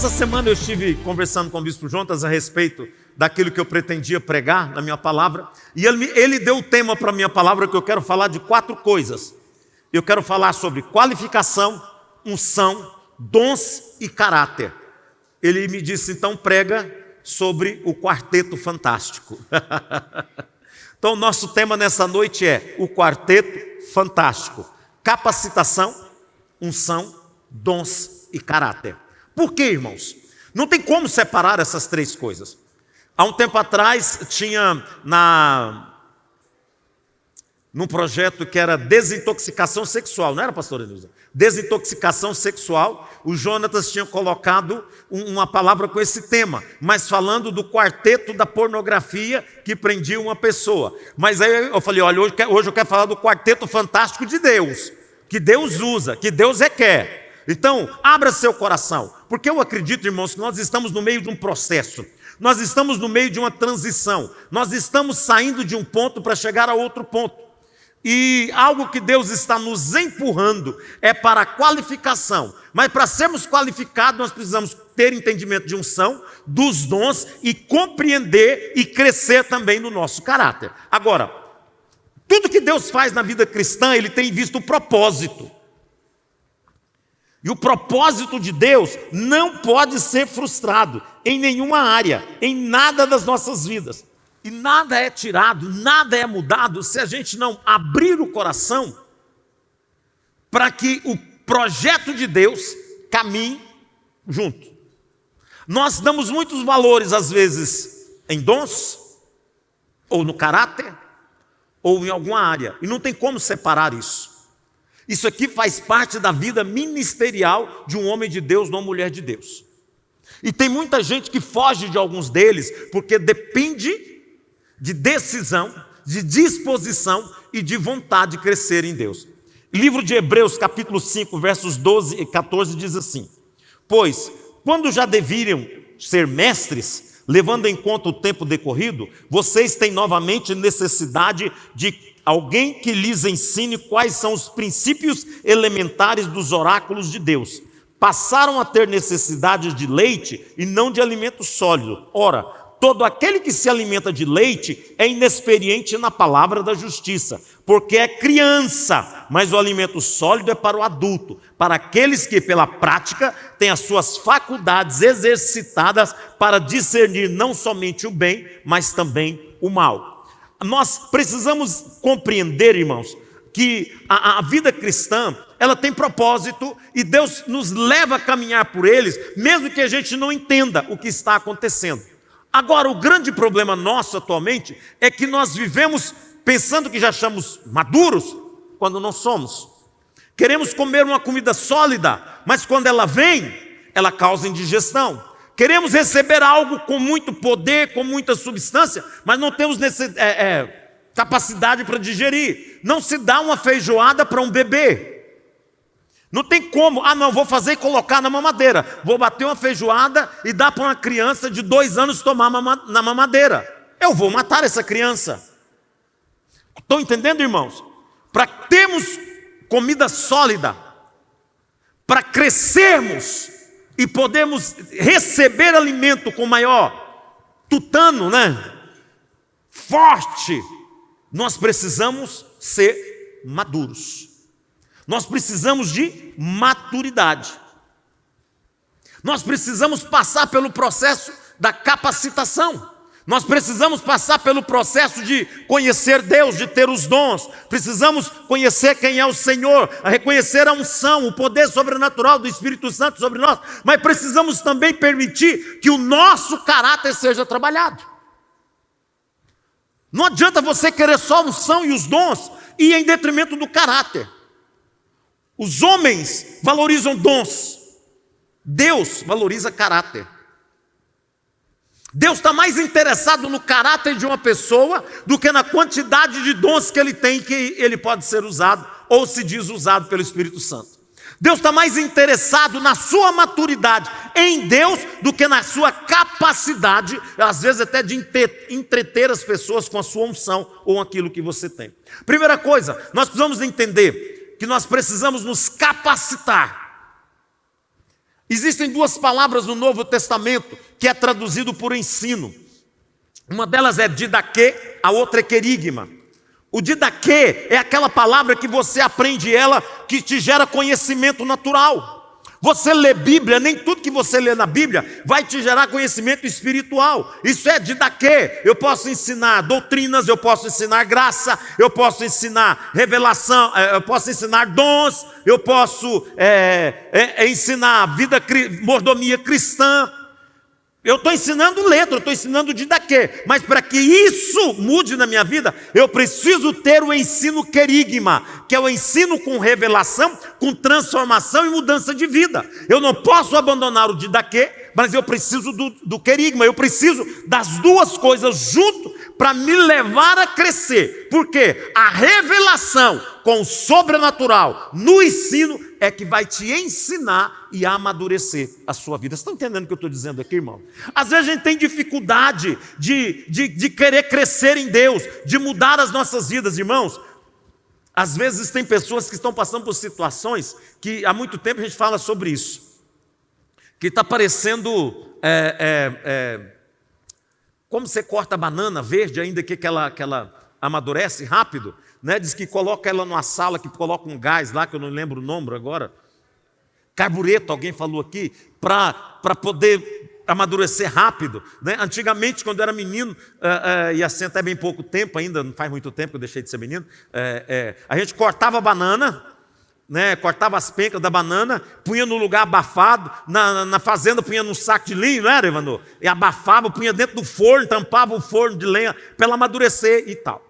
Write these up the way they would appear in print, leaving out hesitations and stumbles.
Essa semana eu estive conversando com o bispo Jonas a respeito daquilo que eu pretendia pregar na minha palavra, e ele deu o tema para a minha palavra, que eu quero falar de 4 coisas. Eu quero falar sobre qualificação, unção, dons e caráter. Ele me disse, então prega sobre o quarteto fantástico. Então, nosso tema nessa noite é o quarteto fantástico: capacitação, unção, dons e caráter. Por quê, irmãos? Não tem como separar essas 3 coisas. Há um tempo atrás, tinha num projeto que era desintoxicação sexual, não era, pastor Elisa? Desintoxicação sexual, o Jonatas tinha colocado uma palavra com esse tema, mas falando do quarteto da pornografia que prendia uma pessoa. Mas aí eu falei, olha, hoje eu quero falar do quarteto fantástico de Deus, que Deus usa, que Deus requer. Então, abra seu coração, porque eu acredito, irmãos, que nós estamos no meio de um processo, nós estamos no meio de uma transição, nós estamos saindo de um ponto para chegar a outro ponto, e algo que Deus está nos empurrando é para a qualificação, mas para sermos qualificados nós precisamos ter entendimento de unção, dos dons, e compreender e crescer também no nosso caráter. Agora, tudo que Deus faz na vida cristã, Ele tem visto o propósito. E o propósito de Deus não pode ser frustrado em nenhuma área, em nada das nossas vidas. E nada é tirado, nada é mudado se a gente não abrir o coração para que o projeto de Deus caminhe junto. Nós damos muitos valores, às vezes, em dons, ou no caráter, ou em alguma área. E não tem como separar isso. Isso aqui faz parte da vida ministerial de um homem de Deus, de uma mulher de Deus. E tem muita gente que foge de alguns deles, porque depende de decisão, de disposição e de vontade de crescer em Deus. Livro de Hebreus, capítulo 5, versos 12 e 14, diz assim: pois, quando já deveriam ser mestres, levando em conta o tempo decorrido, vocês têm novamente necessidade de alguém que lhes ensine quais são os princípios elementares dos oráculos de Deus. Passaram a ter necessidade de leite e não de alimento sólido. Ora, todo aquele que se alimenta de leite é inexperiente na palavra da justiça, porque é criança, mas o alimento sólido é para o adulto, para aqueles que pela prática têm as suas faculdades exercitadas para discernir não somente o bem, mas também o mal. Nós precisamos compreender, irmãos, que a vida cristã, ela tem propósito e Deus nos leva a caminhar por eles, mesmo que a gente não entenda o que está acontecendo. Agora, o grande problema nosso atualmente é que nós vivemos pensando que já estamos maduros, quando não somos. Queremos comer uma comida sólida, mas quando ela vem, ela causa indigestão. Queremos receber algo com muito poder, com muita substância, mas não temos capacidade para digerir. Não se dá uma feijoada para um bebê. Não tem como, não, vou fazer e colocar na mamadeira. Vou bater uma feijoada e dar para uma criança de 2 anos tomar na mamadeira. Eu vou matar essa criança. Estão entendendo, irmãos? Para termos comida sólida, para crescermos e podemos receber alimento com maior tutano, forte, nós precisamos ser maduros. Nós precisamos de maturidade. Nós precisamos passar pelo processo da capacitação. Nós precisamos passar pelo processo de conhecer Deus, de ter os dons. Precisamos conhecer quem é o Senhor, a reconhecer a unção, o poder sobrenatural do Espírito Santo sobre nós. Mas precisamos também permitir que o nosso caráter seja trabalhado. Não adianta você querer só a unção e os dons e em detrimento do caráter. Os homens valorizam dons, Deus valoriza caráter. Deus está mais interessado no caráter de uma pessoa do que na quantidade de dons que ele tem, que ele pode ser usado, ou se diz usado pelo Espírito Santo. Deus está mais interessado na sua maturidade em Deus do que na sua capacidade, às vezes até de entreter as pessoas com a sua unção ou aquilo que você tem. Primeira coisa, nós precisamos entender que nós precisamos nos capacitar. Existem duas palavras no Novo Testamento que é traduzido por ensino. Uma delas é didaquê, a outra é querigma. O didaquê é aquela palavra que você aprende ela, que te gera conhecimento natural. Você lê Bíblia, nem tudo que você lê na Bíblia vai te gerar conhecimento espiritual. Isso é didaquê. Eu posso ensinar doutrinas, eu posso ensinar graça, eu posso ensinar revelação, eu posso ensinar dons, eu posso ensinar mordomia cristã. Eu estou ensinando letra, eu estou ensinando didaquê, mas para que isso mude na minha vida, eu preciso ter o ensino querigma, que é o ensino com revelação, com transformação e mudança de vida. Eu não posso abandonar o didaquê, mas eu preciso do querigma, eu preciso das duas coisas junto para me levar a crescer, porque a revelação com o sobrenatural no ensino é que vai te ensinar e amadurecer a sua vida. Vocês estão entendendo o que eu estou dizendo aqui, irmão? Às vezes a gente tem dificuldade de querer crescer em Deus, de mudar as nossas vidas, irmãos. Às vezes tem pessoas que estão passando por situações que há muito tempo a gente fala sobre isso, que está parecendo como você corta a banana verde, ainda que ela amadurece rápido, né? Diz que coloca ela numa sala, que coloca um gás lá, que eu não lembro o nome agora, carbureto, alguém falou aqui, para poder amadurecer rápido, né? Antigamente, quando eu era menino, e assim até bem pouco tempo ainda, não faz muito tempo que eu deixei de ser menino, a gente cortava a banana, né? Cortava as pencas da banana, punha no lugar abafado, na fazenda punha num saco de linho, não era, Evanô? E abafava, punha dentro do forno, tampava o forno de lenha para ela amadurecer e tal.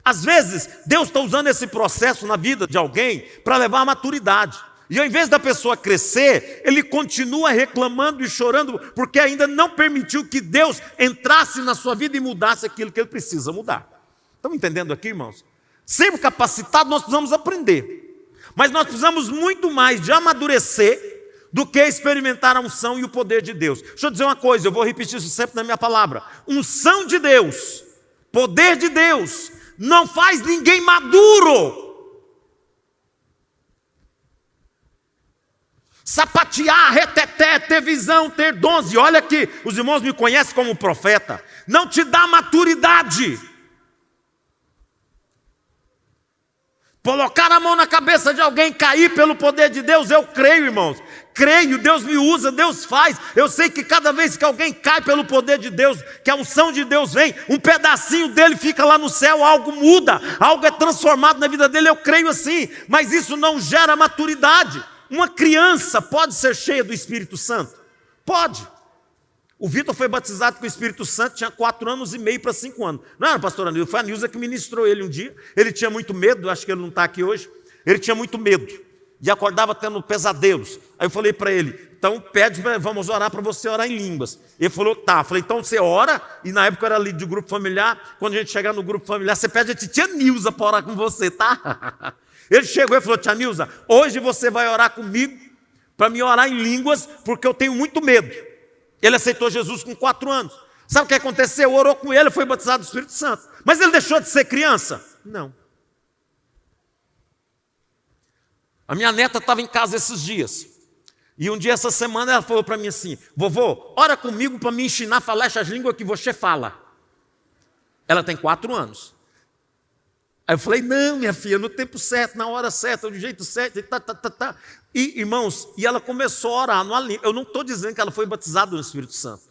Às vezes, Deus está usando esse processo na vida de alguém para levar à maturidade. E ao invés da pessoa crescer, ele continua reclamando e chorando, porque ainda não permitiu que Deus entrasse na sua vida e mudasse aquilo que ele precisa mudar. Estão entendendo aqui, irmãos? Sempre capacitado, nós precisamos aprender. Mas nós precisamos muito mais de amadurecer do que experimentar a unção e o poder de Deus. Deixa eu dizer uma coisa, eu vou repetir isso sempre na minha palavra. Unção de Deus, poder de Deus, não faz ninguém maduro. Sapatear, reteté, ter visão, ter dons. E olha que os irmãos me conhecem como profeta. Não te dá maturidade. Colocar a mão na cabeça de alguém, cair pelo poder de Deus, eu creio, irmãos. Creio, Deus me usa, Deus faz. Eu sei que cada vez que alguém cai pelo poder de Deus, que a unção de Deus vem, um pedacinho dele fica lá no céu, algo muda, algo é transformado na vida dele, eu creio assim. Mas isso não gera maturidade. Uma criança pode ser cheia do Espírito Santo? Pode. O Vitor foi batizado com o Espírito Santo, tinha 4 anos e meio para 5 anos. Não era, pastor Anilson? Foi a Nilza que ministrou ele um dia. Ele tinha muito medo, acho que ele não está aqui hoje. Ele tinha muito medo e acordava tendo pesadelos. Aí eu falei para ele, então pede, vamos orar para você orar em línguas. Ele falou, tá. Eu falei, então você ora, e na época eu era líder de grupo familiar, quando a gente chegar no grupo familiar, você pede a tia Nilza para orar com você, tá? Ele chegou e falou, tia Nilza, hoje você vai orar comigo, para me orar em línguas, porque eu tenho muito medo. Ele aceitou Jesus com 4 anos. Sabe o que aconteceu? Orou com ele, foi batizado do Espírito Santo. Mas ele deixou de ser criança? Não. A minha neta estava em casa esses dias. E um dia, essa semana, ela falou para mim assim, vovô, ora comigo para me ensinar a falar essas línguas que você fala. Ela tem 4 anos. Aí eu falei, não, minha filha, no tempo certo, na hora certa, do jeito certo, e tá. E, irmãos, e ela começou a orar numa língua. Eu não estou dizendo que ela foi batizada no Espírito Santo.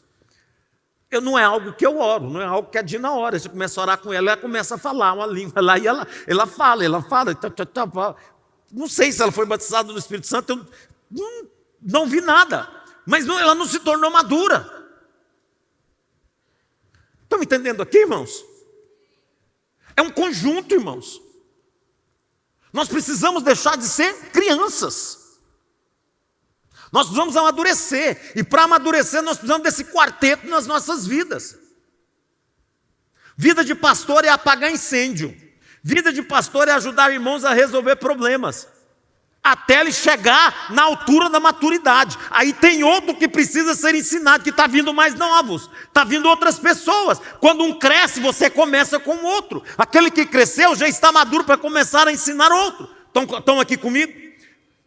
Não é algo que eu oro, não é algo que é de na hora. Você começa a orar com ela, ela começa a falar uma língua lá, e ela fala. Não sei se ela foi batizada no Espírito Santo, eu não vi nada. Mas ela não se tornou madura. Estão me entendendo aqui, irmãos? É um conjunto, irmãos. Nós precisamos deixar de ser crianças. Nós precisamos amadurecer. E para amadurecer, nós precisamos desse quarteto nas nossas vidas. Vida de pastor é apagar incêndio. Vida de pastor é ajudar irmãos a resolver problemas. Até ele chegar na altura da maturidade. Aí tem outro que precisa ser ensinado, que está vindo mais novos. Está vindo outras pessoas. Quando um cresce, você começa com o outro. Aquele que cresceu já está maduro para começar a ensinar outro. Estão aqui comigo?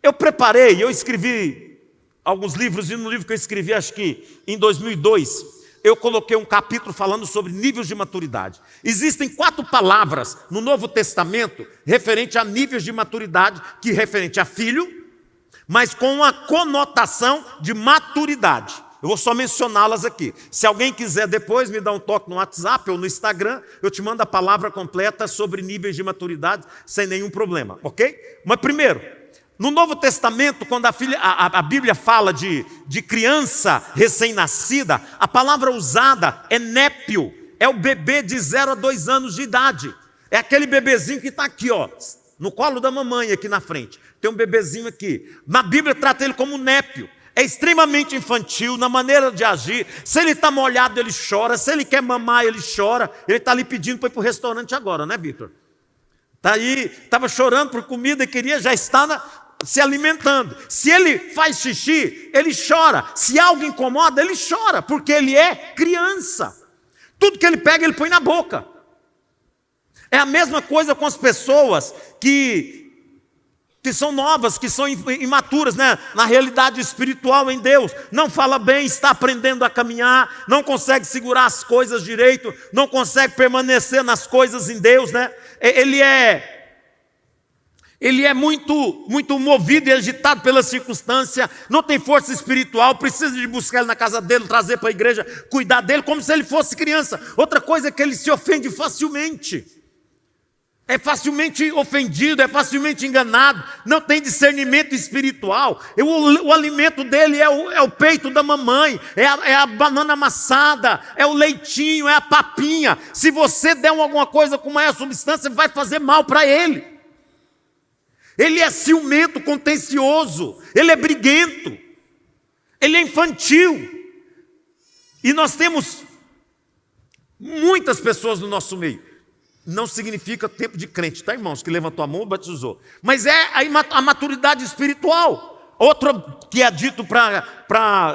Eu preparei, eu escrevi alguns livros, e no livro que eu escrevi, acho que em 2002, eu coloquei um capítulo falando sobre níveis de maturidade. Existem 4 palavras no Novo Testamento referente a níveis de maturidade, que referente a filho, mas com uma conotação de maturidade. Eu vou só mencioná-las aqui. Se alguém quiser depois me dar um toque no WhatsApp ou no Instagram, eu te mando a palavra completa sobre níveis de maturidade, sem nenhum problema, ok? Mas primeiro, no Novo Testamento, quando a Bíblia fala de criança recém-nascida, a palavra usada é népio, é o bebê de 0 a 2 anos de idade. É aquele bebezinho que está aqui, ó, no colo da mamãe aqui na frente. Tem um bebezinho aqui. Na Bíblia trata ele como népio. É extremamente infantil na maneira de agir. Se ele está molhado, ele chora. Se ele quer mamar, ele chora. Ele está ali pedindo para ir para o restaurante agora, né, Vitor? Está aí, estava chorando por comida e queria, já está se alimentando. Se ele faz xixi, ele chora. Se algo incomoda, ele chora, porque ele é criança. Tudo que ele pega, ele põe na boca. É a mesma coisa com as pessoas que são novas, que são imaturas, né? Na realidade espiritual em Deus. Não fala bem, está aprendendo a caminhar, não consegue segurar as coisas direito, não consegue permanecer nas coisas em Deus, né? Ele é muito movido e agitado pela circunstância, não tem força espiritual, precisa de buscar ele na casa dele, trazer para a igreja, cuidar dele como se ele fosse criança. Outra coisa é que ele se ofende facilmente. É facilmente ofendido, é facilmente enganado, não tem discernimento espiritual. O alimento dele é o peito da mamãe, é a banana amassada, é o leitinho, é a papinha. Se você der alguma coisa com maior substância, vai fazer mal para ele. Ele é ciumento, contencioso, ele é briguento, ele é infantil. E nós temos muitas pessoas no nosso meio. Não significa tempo de crente, tá, irmãos? Que levantou a mão e batizou. Mas é a maturidade espiritual. Outra que é dito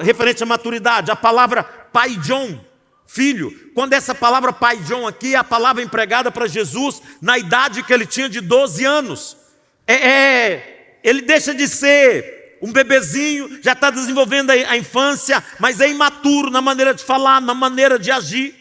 referente à maturidade, a palavra paidion, filho. Quando essa palavra paidion aqui é a palavra empregada para Jesus na idade que ele tinha de 12 anos. Ele deixa de ser um bebezinho, já está desenvolvendo a infância, mas é imaturo na maneira de falar, na maneira de agir.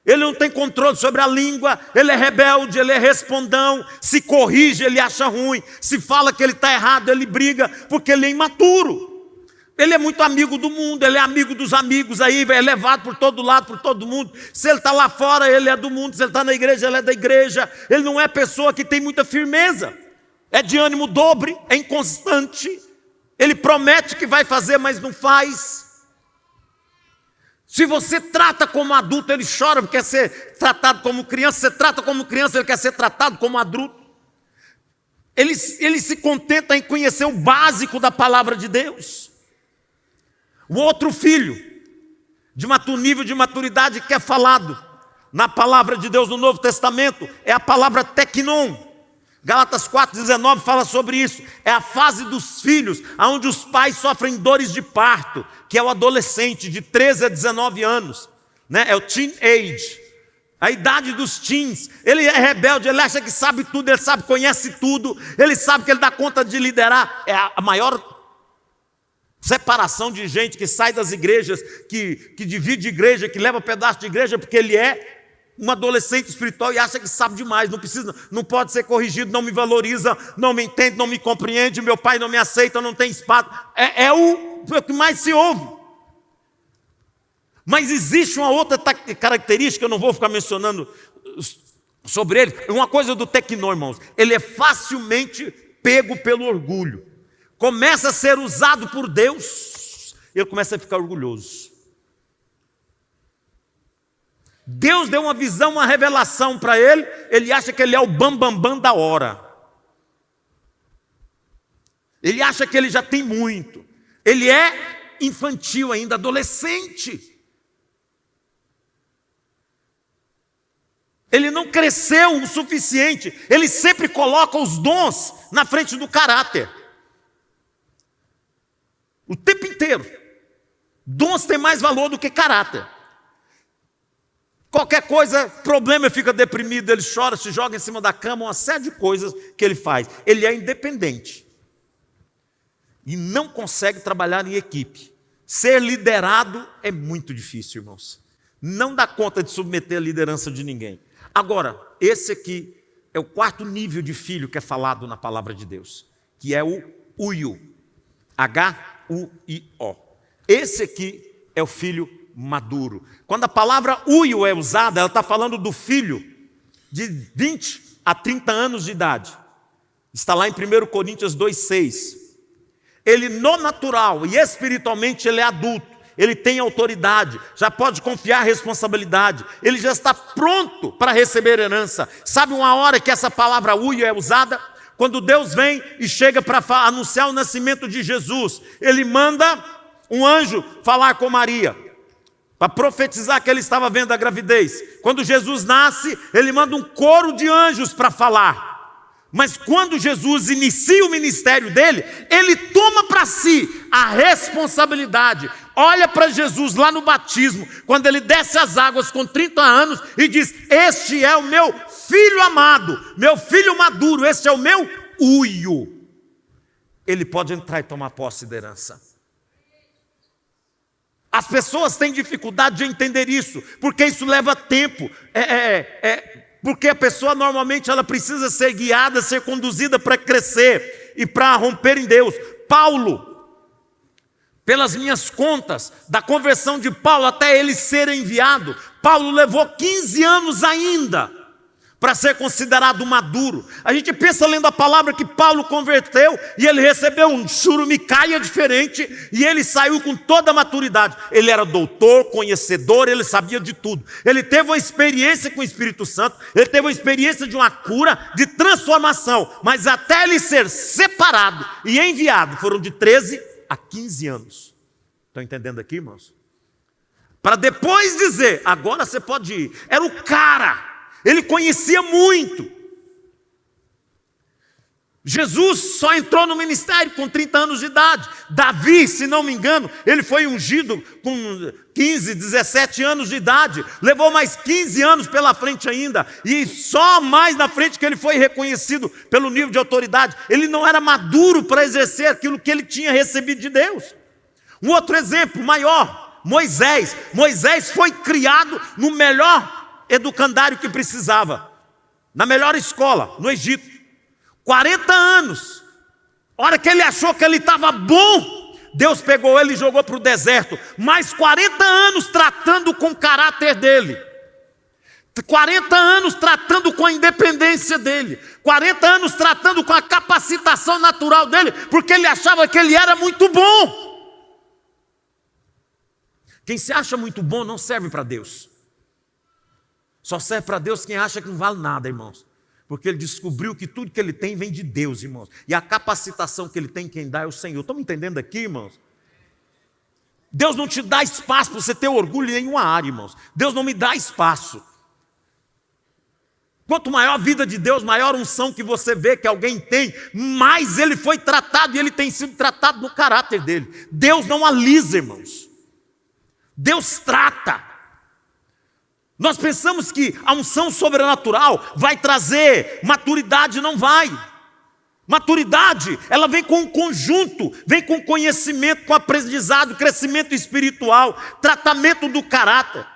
Ele não tem controle sobre a língua, ele é rebelde, ele é respondão, se corrige, ele acha ruim, se fala que ele está errado, ele briga, porque ele é imaturo. Ele é muito amigo do mundo, ele é amigo dos amigos, aí é levado por todo lado, por todo mundo. Se ele está lá fora, ele é do mundo, se ele está na igreja, ele é da igreja. Ele não é pessoa que tem muita firmeza, é de ânimo dobre, é inconstante, ele promete que vai fazer, mas não faz. Se você trata como adulto, ele chora porque quer ser tratado como criança. Você trata como criança, ele quer ser tratado como adulto. Ele se contenta em conhecer o básico da palavra de Deus. O outro filho, de nível de maturidade que é falado na palavra de Deus no Novo Testamento, é a palavra teknon. Gálatas 4,19 fala sobre isso. É a fase dos filhos, onde os pais sofrem dores de parto, que é o adolescente de 13 a 19 anos, né? É o teen age, a idade dos teens. Ele é rebelde, ele acha que sabe tudo, ele sabe, conhece tudo, ele sabe que ele dá conta de liderar. É a maior separação de gente que sai das igrejas, que divide igreja, que leva pedaço de igreja, porque ele é um adolescente espiritual e acha que sabe demais, não pode ser corrigido, não me valoriza, não me entende, não me compreende, meu pai não me aceita, não tem espaço. É o que mais se ouve. Mas existe uma outra característica, eu não vou ficar mencionando sobre ele, uma coisa do teknon, irmãos, ele é facilmente pego pelo orgulho. Começa a ser usado por Deus, ele começa a ficar orgulhoso. Deus deu uma visão, uma revelação para ele, ele acha que ele é o bambambam da hora. Ele acha que ele já tem muito. Ele é infantil ainda, adolescente. Ele não cresceu o suficiente. Ele sempre coloca os dons na frente do caráter. O tempo inteiro. Dons têm mais valor do que caráter. Qualquer coisa, problema, ele fica deprimido, ele chora, se joga em cima da cama, uma série de coisas que ele faz. Ele é independente. e não consegue trabalhar em equipe. Ser liderado é muito difícil, irmãos. Não dá conta de submeter a liderança de ninguém. Agora, esse aqui é o quarto nível de filho que é falado na palavra de Deus, que é o uio, H-U-I-O. Esse aqui é o filho maduro. Quando a palavra uio é usada, ela está falando do filho de 20 a 30 anos de idade. Está lá em 1 Coríntios 2,6. Ele no natural e espiritualmente ele é adulto. Ele tem autoridade, já pode confiar responsabilidade, ele já está pronto para receber herança. Sabe uma hora que essa palavra uio é usada? Quando Deus vem e chega para anunciar o nascimento de Jesus, ele manda um anjo falar com Maria, para profetizar que ele estava vendo a gravidez. Quando Jesus nasce, ele manda um coro de anjos para falar. Mas quando Jesus inicia o ministério dele, ele toma para si a responsabilidade. Olha para Jesus lá no batismo, quando ele desce as águas com 30 anos e diz: este é o meu filho amado, meu filho maduro, este é o meu uio. Ele pode entrar e tomar posse da herança. As pessoas têm dificuldade de entender isso, porque isso leva tempo. Porque a pessoa normalmente ela precisa ser guiada, ser conduzida para crescer e para romper em Deus. Paulo, pelas minhas contas, da conversão de Paulo até ele ser enviado, Paulo levou 15 anos ainda para ser considerado maduro. A gente pensa lendo a palavra que Paulo converteu e ele recebeu um churumicaia diferente e ele saiu com toda a maturidade. Ele era doutor, conhecedor, ele sabia de tudo. Ele teve uma experiência com o Espírito Santo, ele teve uma experiência de uma cura, de transformação, mas até ele ser separado e enviado foram de 13 a 15 anos. Estão entendendo aqui, irmãos? Para depois dizer, agora você pode ir. Era o cara. Ele conhecia muito. Jesus só entrou no ministério com 30 anos de idade. Davi, se não me engano, ele foi ungido com 15, 17 anos de idade. Levou mais 15 anos pela frente ainda. E só mais na frente que ele foi reconhecido pelo nível de autoridade. Ele não era maduro para exercer aquilo que ele tinha recebido de Deus. Um outro exemplo maior, Moisés. Moisés foi criado no melhor educandário que precisava, na melhor escola, no Egito. 40 anos. A hora que ele achou que ele estava bom, Deus pegou ele e jogou para o deserto. Mais 40 anos tratando com o caráter dele. 40 anos tratando com a independência dele. 40 anos tratando com a capacitação natural dele, porque ele achava que ele era muito bom. Quem se acha muito bom não serve para Deus. Só serve para Deus quem acha que não vale nada, irmãos. Porque ele descobriu que tudo que ele tem vem de Deus, irmãos. E a capacitação que ele tem, quem dá é o Senhor. Estão me entendendo aqui, irmãos? Deus não te dá espaço para você ter orgulho em nenhuma área, irmãos. Deus não me dá espaço. Quanto maior a vida de Deus, maior unção que você vê que alguém tem, mais ele foi tratado e ele tem sido tratado no caráter dele. Deus não alisa, irmãos. Deus trata. Nós pensamos que a unção sobrenatural vai trazer maturidade, não vai. Maturidade, ela vem com um conjunto, vem com conhecimento, com aprendizado, crescimento espiritual, tratamento do caráter,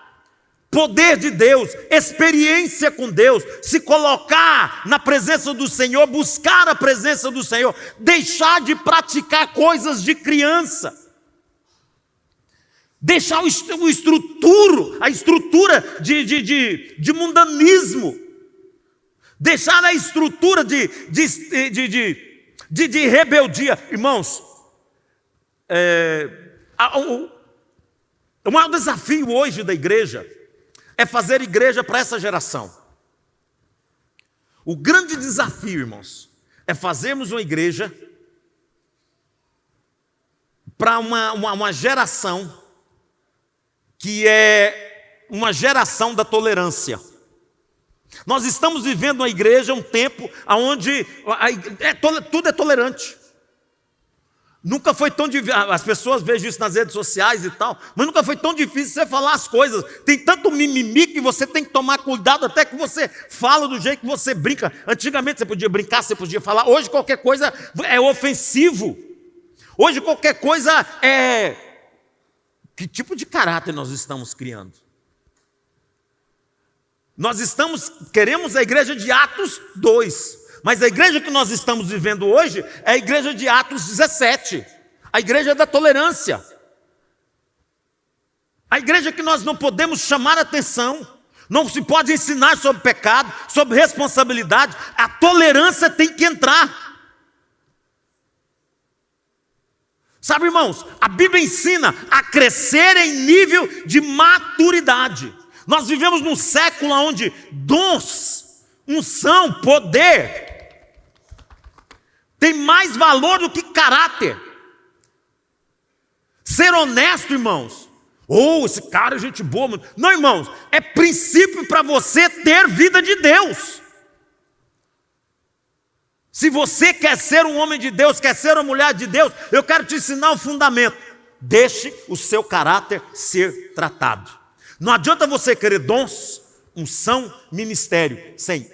poder de Deus, experiência com Deus, se colocar na presença do Senhor, buscar a presença do Senhor, deixar de praticar coisas de criança. Deixar a estrutura de mundanismo. Deixar a estrutura de rebeldia. Irmãos, o maior desafio hoje da igreja é fazer igreja para essa geração. O grande desafio, irmãos, é fazermos uma igreja para uma geração que é uma geração da tolerância. Nós estamos vivendo uma igreja, um tempo onde tudo é tolerante. Nunca foi tão difícil, as pessoas veem isso nas redes sociais e tal, mas nunca foi tão difícil você falar as coisas. Tem tanto mimimi que você tem que tomar cuidado até que você fala do jeito que você brinca. Antigamente você podia brincar, você podia falar, hoje qualquer coisa é ofensivo. Hoje qualquer coisa é... Que tipo de caráter nós estamos criando? Queremos a igreja de Atos 2, mas a igreja que nós estamos vivendo hoje é a igreja de Atos 17, a igreja da tolerância, a igreja que nós não podemos chamar atenção, não se pode ensinar sobre pecado, sobre responsabilidade, a tolerância tem que entrar. Sabe, irmãos, a Bíblia ensina a crescer em nível de maturidade. Nós vivemos num século onde dons, unção, poder tem mais valor do que caráter. Ser honesto, irmãos. Esse cara é gente boa. Não, irmãos, é princípio para você ter vida de Deus. Se você quer ser um homem de Deus, quer ser uma mulher de Deus, eu quero te ensinar um fundamento. Deixe o seu caráter ser tratado. Não adianta você querer dons, unção, ministério, sem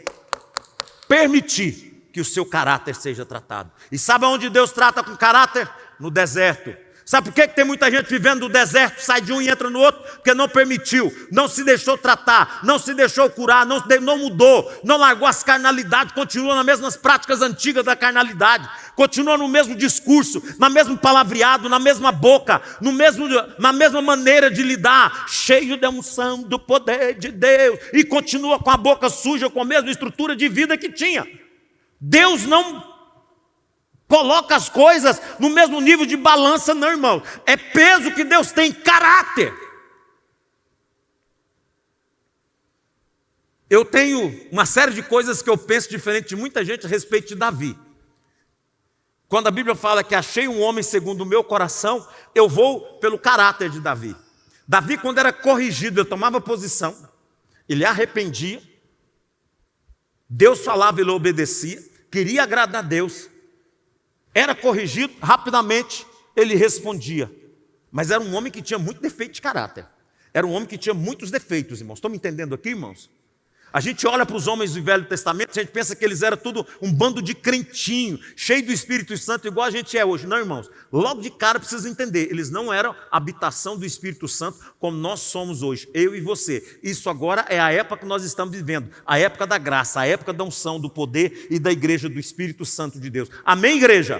permitir que o seu caráter seja tratado. E sabe onde Deus trata com caráter? No deserto. Sabe por que tem muita gente vivendo no deserto, sai de um e entra no outro? Porque não permitiu, não se deixou tratar, não se deixou curar, não mudou, não largou as carnalidades, continua nas mesmas práticas antigas da carnalidade, continua no mesmo discurso, no mesmo palavreado, na mesma boca, na mesma maneira de lidar, cheio da unção do poder de Deus, e continua com a boca suja, com a mesma estrutura de vida que tinha. Deus não coloca as coisas no mesmo nível de balança, não, irmão. É peso que Deus tem, caráter. Eu tenho uma série de coisas que eu penso diferente de muita gente a respeito de Davi. Quando a Bíblia fala que achei um homem segundo o meu coração, eu vou pelo caráter de Davi. Davi, quando era corrigido, ele tomava posição, ele arrependia, Deus falava, ele obedecia, queria agradar a Deus. Era corrigido, rapidamente ele respondia. Mas era um homem que tinha muito defeito de caráter. Era um homem que tinha muitos defeitos, irmãos. Estão me entendendo aqui, irmãos? A gente olha para os homens do Velho Testamento, a gente pensa que eles eram tudo um bando de crentinho, cheio do Espírito Santo, igual a gente é hoje. Não, irmãos. Logo de cara precisa entender, eles não eram habitação do Espírito Santo como nós somos hoje, eu e você. Isso agora é a época que nós estamos vivendo, a época da graça, a época da unção, do poder e da igreja do Espírito Santo de Deus. Amém, igreja?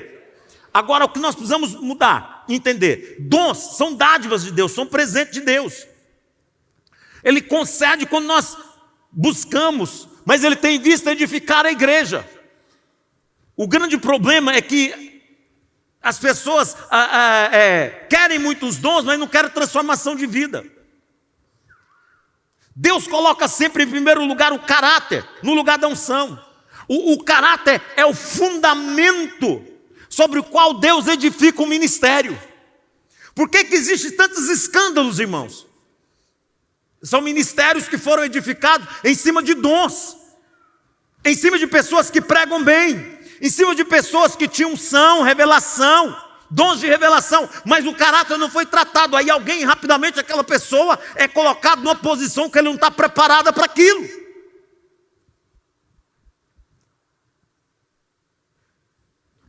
Agora, o que nós precisamos mudar, entender, dons são dádivas de Deus, são presentes de Deus. Ele concede quando nós buscamos, mas Ele tem em vista edificar a igreja. O grande problema é que as pessoas querem muitos dons, mas não querem transformação de vida. Deus coloca sempre em primeiro lugar o caráter, no lugar da unção. O caráter é o fundamento sobre o qual Deus edifica o ministério. Por que existem tantos escândalos, irmãos? São ministérios que foram edificados em cima de dons, em cima de pessoas que pregam bem, em cima de pessoas que tinham unção, revelação, dons de revelação, mas o caráter não foi tratado. Aí alguém, rapidamente, aquela pessoa é colocado numa posição que ele não está preparada para aquilo.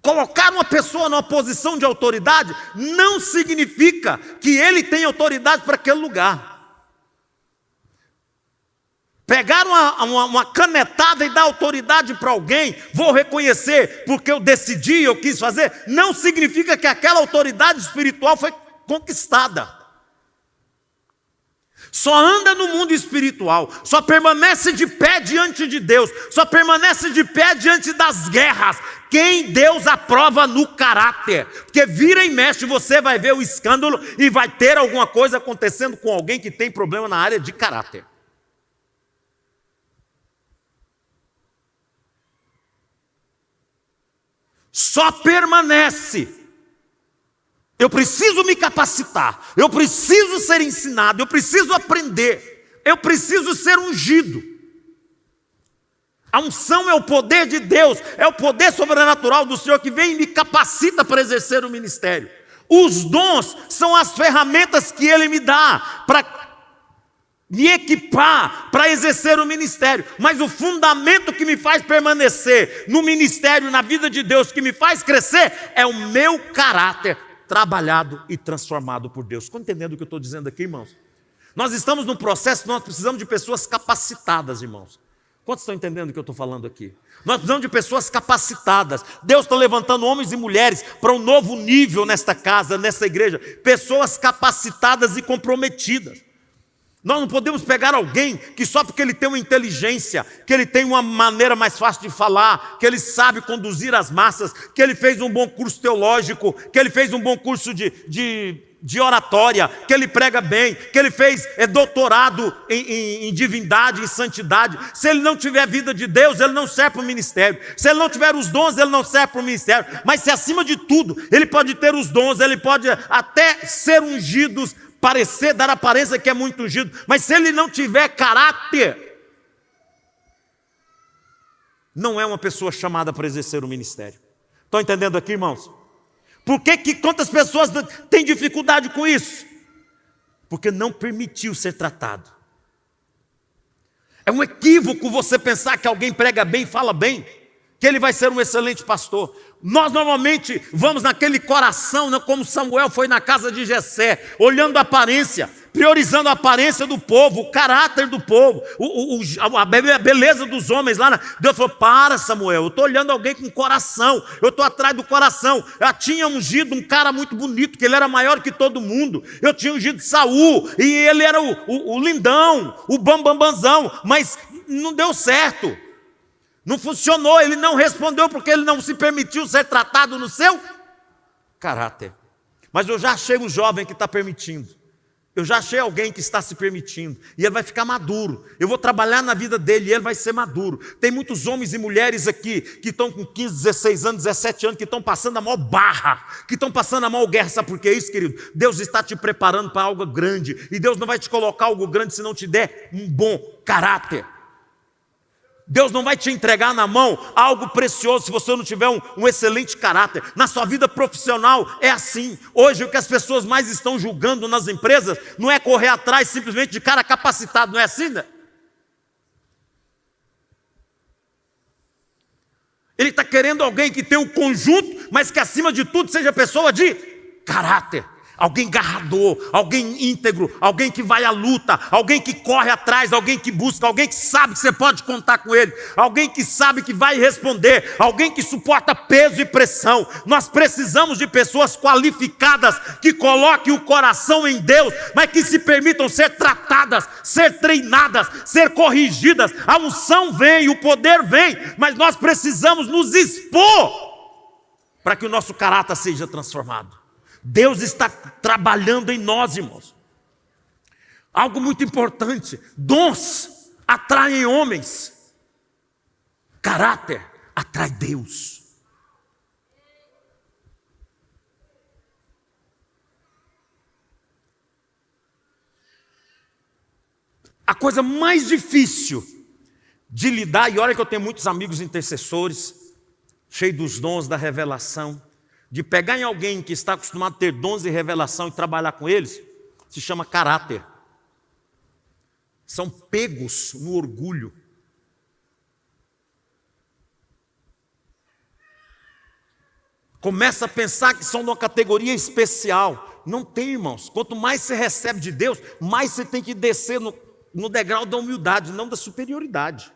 Colocar uma pessoa numa posição de autoridade não significa que ele tem autoridade para aquele lugar. Pegar uma canetada e dar autoridade para alguém, vou reconhecer porque eu decidi, eu quis fazer, não significa que aquela autoridade espiritual foi conquistada. Só anda no mundo espiritual, só permanece de pé diante de Deus, só permanece de pé diante das guerras quem Deus aprova no caráter. Porque vira e mexe, você vai ver o escândalo e vai ter alguma coisa acontecendo com alguém que tem problema na área de caráter. Só permanece. Eu preciso me capacitar, eu preciso ser ensinado, eu preciso aprender, eu preciso ser ungido. A unção é o poder de Deus, é o poder sobrenatural do Senhor que vem e me capacita para exercer o ministério. Os dons são as ferramentas que Ele me dá para me equipar para exercer o ministério, mas o fundamento que me faz permanecer no ministério, na vida de Deus, que me faz crescer, é o meu caráter trabalhado e transformado por Deus. Estão entendendo o que eu estou dizendo aqui, irmãos? Nós estamos num processo, nós precisamos de pessoas capacitadas, irmãos. Quantos estão entendendo o que eu estou falando aqui? Nós precisamos de pessoas capacitadas. Deus está levantando homens e mulheres para um novo nível nesta casa, nesta igreja. Pessoas capacitadas e comprometidas. Nós não podemos pegar alguém que só porque ele tem uma inteligência, que ele tem uma maneira mais fácil de falar, que ele sabe conduzir as massas, que ele fez um bom curso teológico, que ele fez um bom curso de oratória, que ele prega bem, que ele fez doutorado em divindade, em santidade. Se ele não tiver vida de Deus, ele não serve para o ministério. Se ele não tiver os dons, ele não serve para o ministério. Mas se acima de tudo, ele pode ter os dons, ele pode até ser ungido, dar aparência que é muito ungido, mas se ele não tiver caráter, não é uma pessoa chamada para exercer o ministério. Estão entendendo aqui, irmãos? Por que quantas pessoas têm dificuldade com isso? Porque não permitiu ser tratado. É um equívoco você pensar que alguém prega bem, fala bem, que ele vai ser um excelente pastor. Nós normalmente vamos naquele coração, né, como Samuel foi na casa de Jessé, olhando a aparência, priorizando a aparência do povo, o caráter do povo, a beleza dos homens lá. Deus falou: para, Samuel, eu estou olhando alguém com coração, eu estou atrás do coração. Eu tinha ungido um cara muito bonito, que ele era maior que todo mundo. Eu tinha ungido Saul, e ele era o lindão, o bambambãzão, mas não deu certo. Não funcionou, ele não respondeu porque ele não se permitiu ser tratado no seu caráter. Mas eu já achei um jovem que está permitindo. Eu já achei alguém que está se permitindo. E ele vai ficar maduro. Eu vou trabalhar na vida dele e ele vai ser maduro. Tem muitos homens e mulheres aqui que estão com 15, 16 anos, 17 anos, que estão passando a maior barra, que estão passando a maior guerra. Sabe por que isso, querido? Deus está te preparando para algo grande. E Deus não vai te colocar algo grande se não te der um bom caráter. Deus não vai te entregar na mão algo precioso se você não tiver um excelente caráter. Na sua vida profissional é assim. Hoje o que as pessoas mais estão julgando nas empresas não é correr atrás simplesmente de cara capacitado, não é assim, né? Ele está querendo alguém que tem um conjunto, mas que acima de tudo seja pessoa de caráter. Alguém garrador, alguém íntegro, alguém que vai à luta, alguém que corre atrás, alguém que busca, alguém que sabe que você pode contar com ele, alguém que sabe que vai responder, alguém que suporta peso e pressão. Nós precisamos de pessoas qualificadas, que coloquem o coração em Deus, mas que se permitam ser tratadas, ser treinadas, ser corrigidas. A unção vem, o poder vem, mas nós precisamos nos expor para que o nosso caráter seja transformado. Deus está trabalhando em nós, irmãos. Algo muito importante: dons atraem homens, caráter atrai Deus. A coisa mais difícil de lidar, e olha que eu tenho muitos amigos intercessores, cheios dos dons da revelação, de pegar em alguém que está acostumado a ter dons de revelação e trabalhar com eles, se chama caráter. São pegos no orgulho. Começa a pensar que são de uma categoria especial. Não tem, irmãos. Quanto mais você recebe de Deus, mais você tem que descer no degrau da humildade, não da superioridade.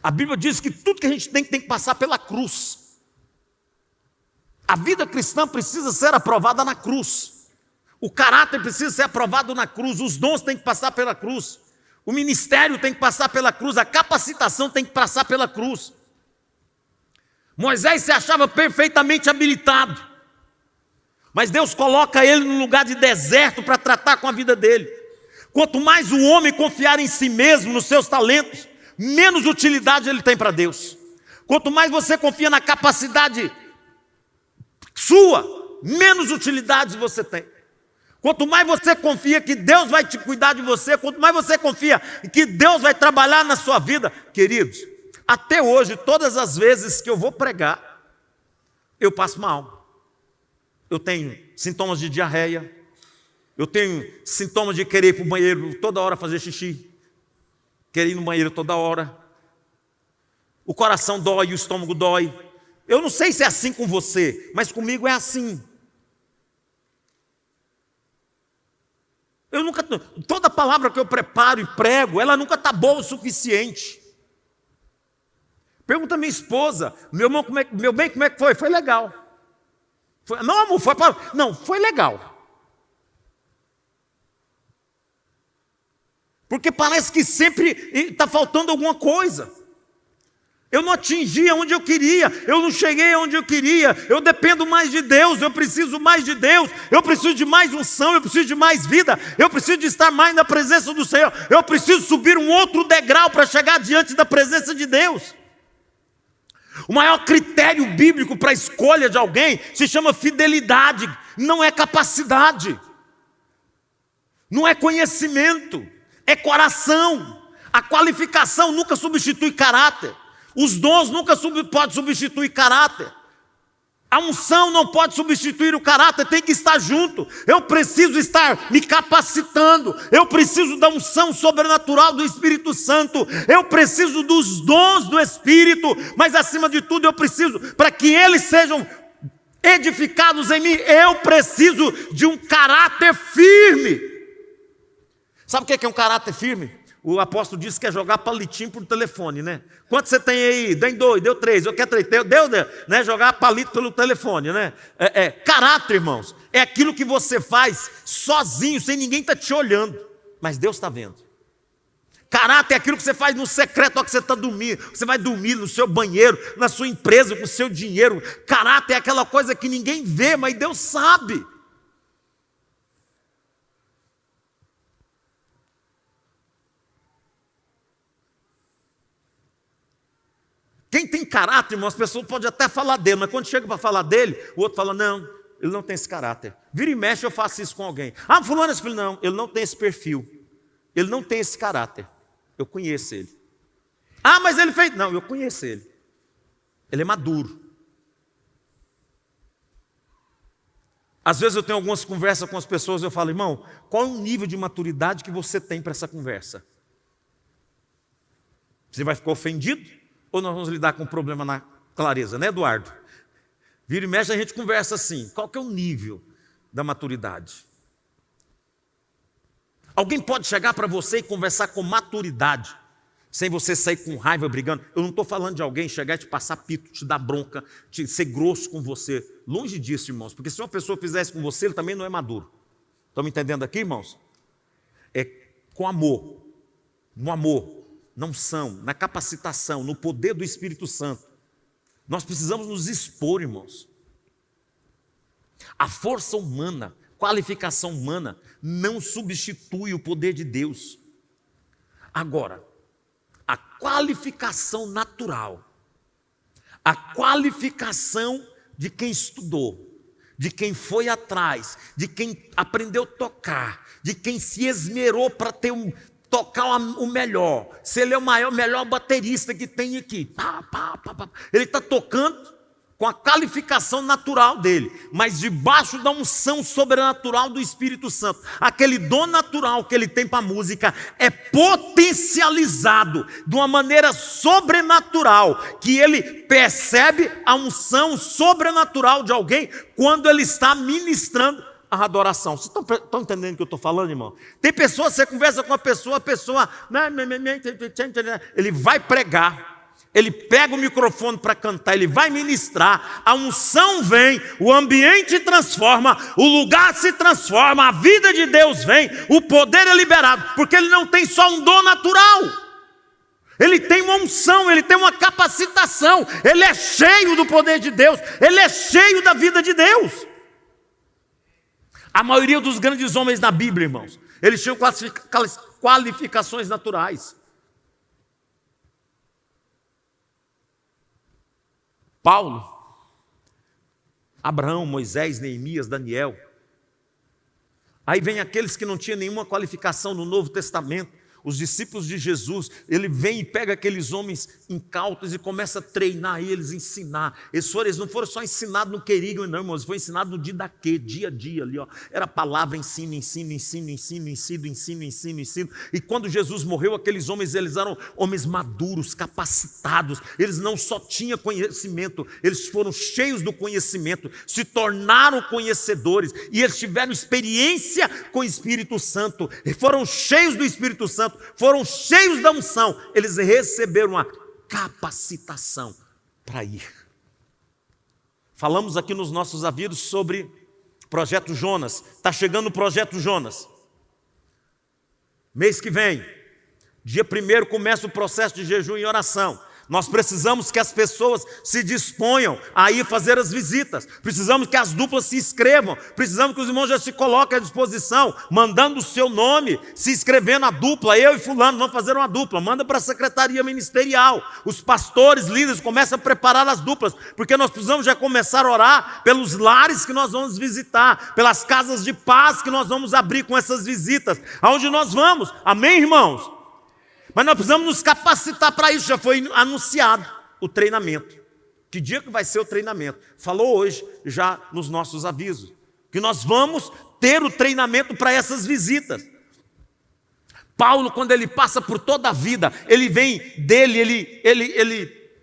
A Bíblia diz que tudo que a gente tem que passar pela cruz. A vida cristã precisa ser aprovada na cruz. O caráter precisa ser aprovado na cruz. Os dons têm que passar pela cruz. O ministério tem que passar pela cruz. A capacitação tem que passar pela cruz. Moisés se achava perfeitamente habilitado, mas Deus coloca ele num lugar de deserto para tratar com a vida dele. Quanto mais o homem confiar em si mesmo, nos seus talentos, menos utilidade ele tem para Deus. Quanto mais você confia na capacidade sua, menos utilidade você tem. Quanto mais você confia que Deus vai te cuidar de você, quanto mais você confia que Deus vai trabalhar na sua vida, queridos, até hoje, todas as vezes que eu vou pregar, eu passo mal. Eu tenho sintomas de diarreia, Eu tenho sintomas de querer ir para o banheiro toda hora fazer xixi. Querer ir no banheiro toda hora. O coração dói, o estômago dói. Eu não sei se é assim com você, mas comigo é assim. Toda palavra que eu preparo e prego, ela nunca está boa o suficiente. Pergunta a minha esposa, meu bem, como é que foi? Foi legal. Não, amor, foi legal. Porque parece que sempre está faltando alguma coisa. Eu não atingi onde eu queria, eu não cheguei onde eu queria, eu dependo mais de Deus, eu preciso mais de Deus, eu preciso de mais unção, eu preciso de mais vida, eu preciso de estar mais na presença do Senhor, eu preciso subir um outro degrau para chegar diante da presença de Deus. O maior critério bíblico para a escolha de alguém se chama fidelidade, não é capacidade, não é conhecimento, é coração. A qualificação nunca substitui caráter. Os dons nunca podem substituir caráter. A unção não pode substituir o caráter, tem que estar junto. Eu preciso estar me capacitando. Eu preciso da unção sobrenatural do Espírito Santo. Eu preciso dos dons do Espírito. Mas acima de tudo eu preciso, para que eles sejam edificados em mim, eu preciso de um caráter firme. Sabe o que é um caráter firme? O apóstolo disse que é jogar palitinho por telefone, né? Quanto você tem aí? Deu 2, deu 3, eu quero 3. Deu, né? Jogar palito pelo telefone, né? Caráter, irmãos, é aquilo que você faz sozinho, sem ninguém estar te olhando, mas Deus está vendo. Caráter é aquilo que você faz no secreto, ó, que você está dormindo. Você vai dormir no seu banheiro, na sua empresa, com o seu dinheiro. Caráter é aquela coisa que ninguém vê, mas Deus sabe. Quem tem caráter, irmão, as pessoas podem até falar dele, mas quando chega para falar dele, o outro fala, não, ele não tem esse caráter. Vira e mexe, eu faço isso com alguém. Ah, fulano, esse filho, não, ele não tem esse perfil. Ele não tem esse caráter. Eu conheço ele. Ah, mas ele fez... Não, eu conheço ele. Ele é maduro. Às vezes eu tenho algumas conversas com as pessoas, eu falo, irmão, qual é o nível de maturidade que você tem para essa conversa? Você vai ficar ofendido? Ou nós vamos lidar com um problema na clareza, né, Eduardo? Vira e mexe, a gente conversa assim. Qual que é o nível da maturidade? Alguém pode chegar para você e conversar com maturidade, sem você sair com raiva, brigando. Eu não estou falando de alguém chegar e te passar pito, te dar bronca, ser grosso com você. Longe disso, irmãos, porque se uma pessoa fizesse com você, ele também não é maduro. Estão me entendendo aqui, irmãos? É com amor, no amor. Na unção, na capacitação, no poder do Espírito Santo. Nós precisamos nos expor, irmãos. A força humana, qualificação humana, não substitui o poder de Deus. Agora, a qualificação natural, a qualificação de quem estudou, de quem foi atrás, de quem aprendeu a tocar, de quem se esmerou para tocar o melhor, se ele é o melhor baterista que tem aqui, ele está tocando com a qualificação natural dele, mas debaixo da unção sobrenatural do Espírito Santo, aquele dom natural que ele tem para a música é potencializado de uma maneira sobrenatural, que ele percebe a unção sobrenatural de alguém quando ele está ministrando a adoração. Vocês estão entendendo o que eu estou falando, irmão? Tem pessoas, você conversa com a pessoa, ele vai pregar, ele pega o microfone para cantar, ele vai ministrar, a unção vem, o ambiente transforma, o lugar se transforma, a vida de Deus vem, o poder é liberado, porque ele não tem só um dom natural, ele tem uma unção, ele tem uma capacitação, ele é cheio do poder de Deus, ele é cheio da vida de Deus. A maioria dos grandes homens da Bíblia, irmãos, eles tinham qualificações naturais. Paulo, Abraão, Moisés, Neemias, Daniel. Aí vem aqueles que não tinham nenhuma qualificação no Novo Testamento. Os discípulos de Jesus, ele vem e pega aqueles homens incautos e começa a treinar eles, ensinar. Eles não foram só ensinados no querigma, não, irmãos, foi ensinado no didaquê, dia a dia ali, ó. Era palavra, ensino. E quando Jesus morreu, aqueles homens, eles eram homens maduros, capacitados. Eles não só tinham conhecimento, eles foram cheios do conhecimento, se tornaram conhecedores e eles tiveram experiência com o Espírito Santo, foram cheios do Espírito Santo, foram cheios da unção, eles receberam uma capacitação para ir. Falamos aqui nos nossos avisos sobre Projeto Jonas. Está chegando o Projeto Jonas. Mês que vem, dia 1º, começa o processo de jejum e oração. Nós precisamos que as pessoas se disponham a ir fazer as visitas. Precisamos que as duplas se inscrevam. Precisamos que os irmãos já se coloquem à disposição, mandando o seu nome, se inscrevendo a dupla. Eu e fulano vamos fazer uma dupla. Manda para a secretaria ministerial. Os pastores, líderes, começam a preparar as duplas, porque nós precisamos já começar a orar pelos lares que nós vamos visitar, pelas casas de paz que nós vamos abrir com essas visitas. Aonde nós vamos? Amém, irmãos? Mas nós precisamos nos capacitar para isso. Já foi anunciado o treinamento. Que dia que vai ser o treinamento? Falou hoje, já nos nossos avisos, que nós vamos ter o treinamento para essas visitas. Paulo, quando ele passa por toda a vida, ele vem dele,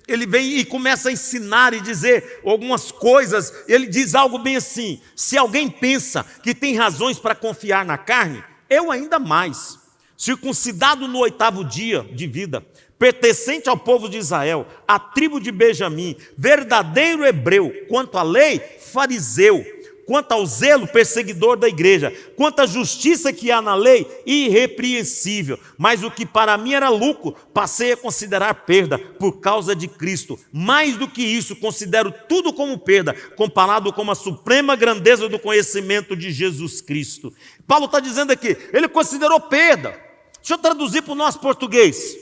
ele vem e começa a ensinar e dizer algumas coisas. Ele diz algo bem assim: se alguém pensa que tem razões para confiar na carne, eu ainda mais. Circuncidado no 8º dia de vida, pertencente ao povo de Israel, à tribo de Benjamim, verdadeiro hebreu, quanto à lei, fariseu, quanto ao zelo, perseguidor da igreja, quanto à justiça que há na lei, irrepreensível. Mas o que para mim era lucro, passei a considerar perda por causa de Cristo. Mais do que isso, considero tudo como perda, comparado com a suprema grandeza do conhecimento de Jesus Cristo. Paulo está dizendo aqui, ele considerou perda. Deixa eu traduzir para o nosso português.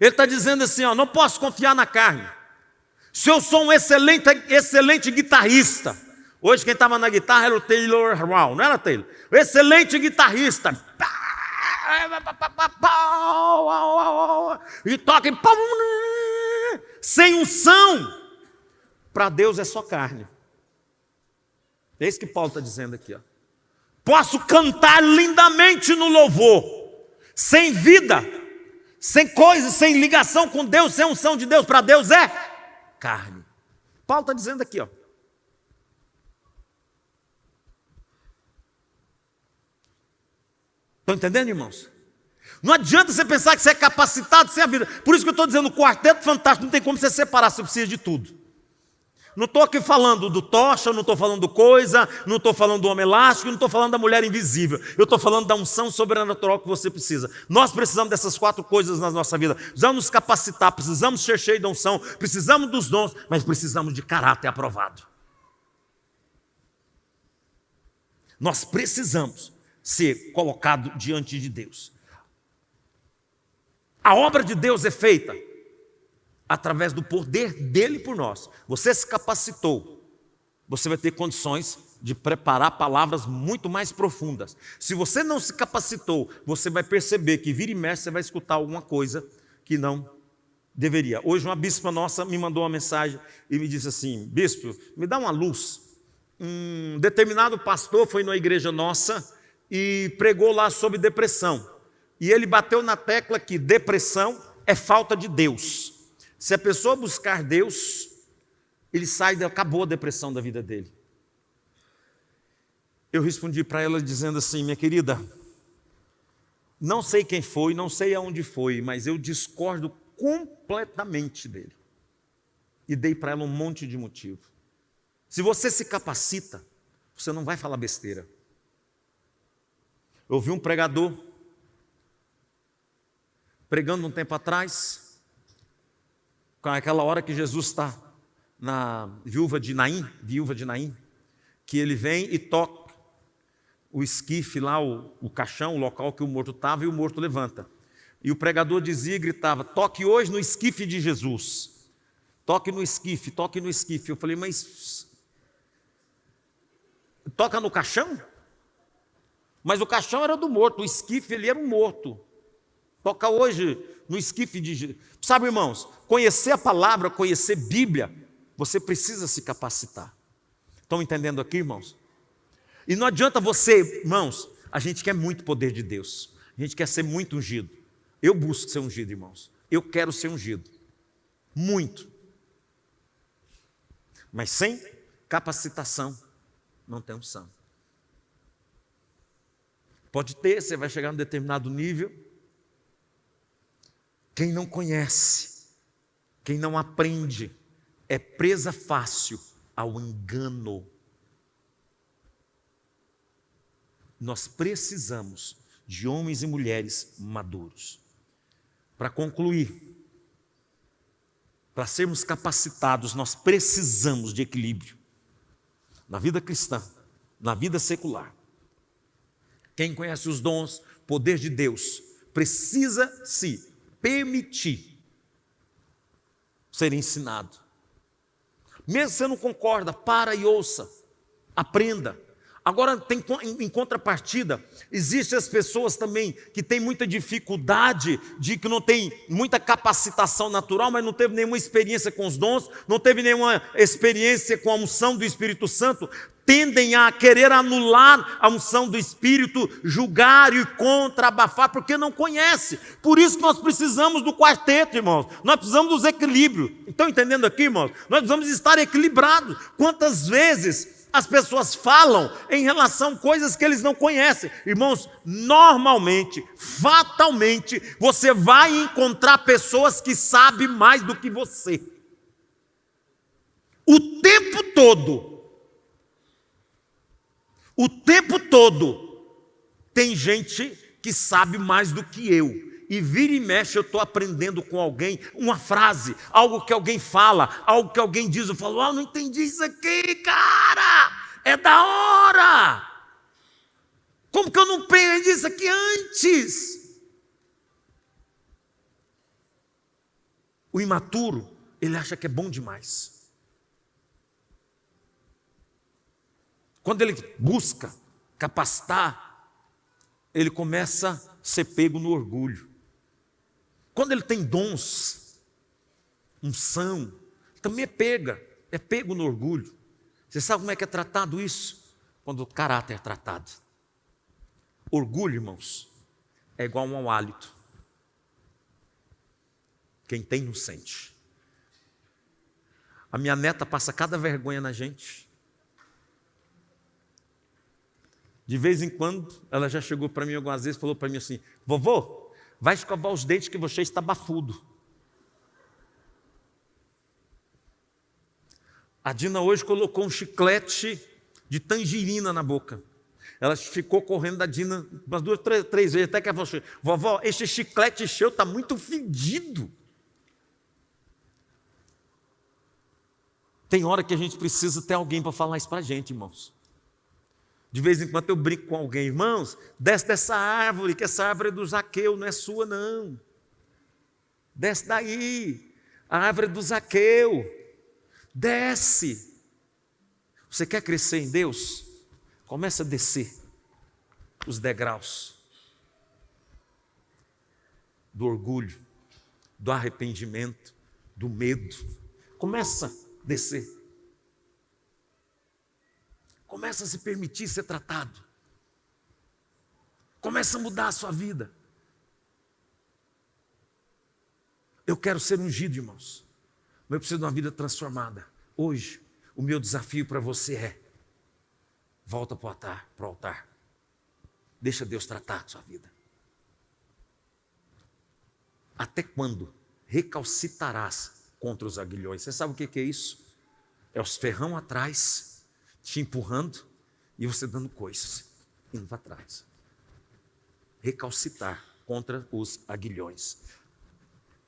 Ele está dizendo assim, ó, não posso confiar na carne. Se eu sou um excelente guitarrista, hoje quem estava na guitarra era o Taylor Hall, não era Taylor? Excelente guitarrista. E toca sem unção. Para Deus é só carne. É isso que Paulo está dizendo aqui, ó. Posso cantar lindamente no louvor, sem vida, sem coisa, sem ligação com Deus, sem unção de Deus. Para Deus é carne. Paulo está dizendo aqui, ó. Estão entendendo, irmãos? Não adianta você pensar que você é capacitado sem a vida. Por isso que eu estou dizendo, o quarteto fantástico não tem como você separar, você precisa de tudo. Não estou aqui falando do tocha, não estou falando do coisa, não estou falando do homem elástico, não estou falando da mulher invisível. Eu estou falando da unção sobrenatural que você precisa. Nós precisamos dessas 4 coisas na nossa vida. Precisamos nos capacitar, precisamos ser cheios da unção, precisamos dos dons, mas precisamos de caráter aprovado. Nós precisamos ser colocados diante de Deus. A obra de Deus é feita através do poder dele por nós. Você se capacitou, você vai ter condições de preparar palavras muito mais profundas. Se você não se capacitou, você vai perceber que vira e mexe você vai escutar alguma coisa que não deveria. Hoje uma bispa nossa me mandou uma mensagem e me disse assim: bispo, me dá uma luz. Um determinado pastor foi na igreja nossa e pregou lá sobre depressão. E ele bateu na tecla que depressão é falta de Deus. Se a pessoa buscar Deus, ele sai, acabou a depressão da vida dele. Eu respondi para ela dizendo assim: minha querida, não sei quem foi, não sei aonde foi, mas eu discordo completamente dele. E dei para ela um monte de motivo. Se você se capacita, você não vai falar besteira. Eu ouvi um pregador pregando um tempo atrás, com aquela hora que Jesus está na viúva de Naim, que ele vem e toca o esquife lá, o caixão, o local que o morto estava, e o morto levanta. E o pregador dizia e gritava: toque hoje no esquife de Jesus. Toque no esquife, toque no esquife. Eu falei: mas toca no caixão? mas o caixão era do morto, o esquife ele era um morto. Toca hoje no esquife de... Sabe, irmãos, conhecer a palavra, conhecer Bíblia, você precisa se capacitar. Estão entendendo aqui, irmãos? E não adianta você, irmãos, a gente quer muito poder de Deus. A gente quer ser muito ungido. Eu busco ser ungido, irmãos. Eu quero ser ungido. Muito. Mas sem capacitação, não tem unção. Pode ter, você vai chegar num determinado nível. Quem não conhece, quem não aprende, é presa fácil ao engano. Nós precisamos de homens e mulheres maduros. Para concluir, para sermos capacitados, nós precisamos de equilíbrio. Na vida cristã, na vida secular. Quem conhece os dons, poder de Deus, precisa se permitir ser ensinado. Mesmo se você não concorda, para e ouça, aprenda. Agora, em contrapartida, existem as pessoas também que têm muita dificuldade, que não tem muita capacitação natural, mas não teve nenhuma experiência com os dons, não teve nenhuma experiência com a unção do Espírito Santo, tendem a querer anular a unção do Espírito, julgar e abafar, porque não conhece. Por isso que nós precisamos do quarteto, irmãos. Nós precisamos dos equilíbrios. Estão entendendo aqui, irmãos? Nós precisamos estar equilibrados. Quantas vezes as pessoas falam em relação a coisas que eles não conhecem? Irmãos, normalmente, fatalmente, você vai encontrar pessoas que sabem mais do que você. O tempo todo. O tempo todo tem gente que sabe mais do que eu. E vira e mexe eu estou aprendendo com alguém uma frase, algo que alguém fala, algo que alguém diz. Eu falo, não entendi isso aqui, cara, é da hora. Como que eu não aprendi isso aqui antes? O imaturo, ele acha que é bom demais. Quando ele busca capacitar, ele começa a ser pego no orgulho. Quando ele tem dons, unção, também é pego no orgulho. Você sabe como é que é tratado isso? Quando o caráter é tratado. Orgulho, irmãos, é igual a um mau hálito. Quem tem não sente. A minha neta passa cada vergonha na gente. De vez em quando, ela já chegou para mim algumas vezes e falou para mim assim, vovô, vai escovar os dentes que você está bafudo. A Dina hoje colocou um chiclete de tangerina na boca. Ela ficou correndo da Dina umas 2, 3 vezes, até que ela falou assim, vovó, esse chiclete seu está muito fedido. Tem hora que a gente precisa ter alguém para falar isso para a gente, irmãos. De vez em quando eu brinco com alguém, irmãos, desce dessa árvore, que essa árvore é do Zaqueu, não é sua não. Desce daí, a árvore é do Zaqueu. Desce. Você quer crescer em Deus? Começa a descer os degraus do orgulho, do arrependimento, do medo. Começa a descer. Começa a se permitir ser tratado. Começa a mudar a sua vida. Eu quero ser ungido, irmãos. Mas eu preciso de uma vida transformada. Hoje, o meu desafio para você é: volta para o altar. Deixa Deus tratar a sua vida. Até quando recalcitarás contra os aguilhões? Você sabe o que é isso? É os ferrão atrás, te empurrando e você dando coisas, indo para trás. Recalcitar contra os aguilhões.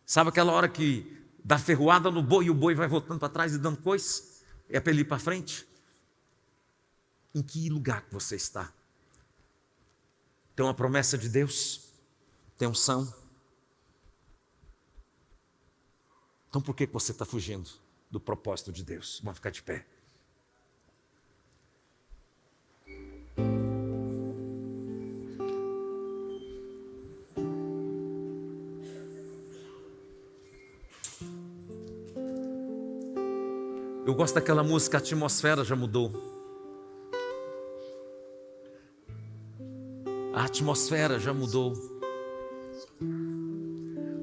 Sabe aquela hora que dá ferroada no boi e o boi vai voltando para trás e dando coisas? É para ele ir para frente? Em que lugar que você está? Tem uma promessa de Deus? Tem unção? Então por que você está fugindo do propósito de Deus? Vamos ficar de pé. Eu gosto daquela música, a atmosfera já mudou. A atmosfera já mudou.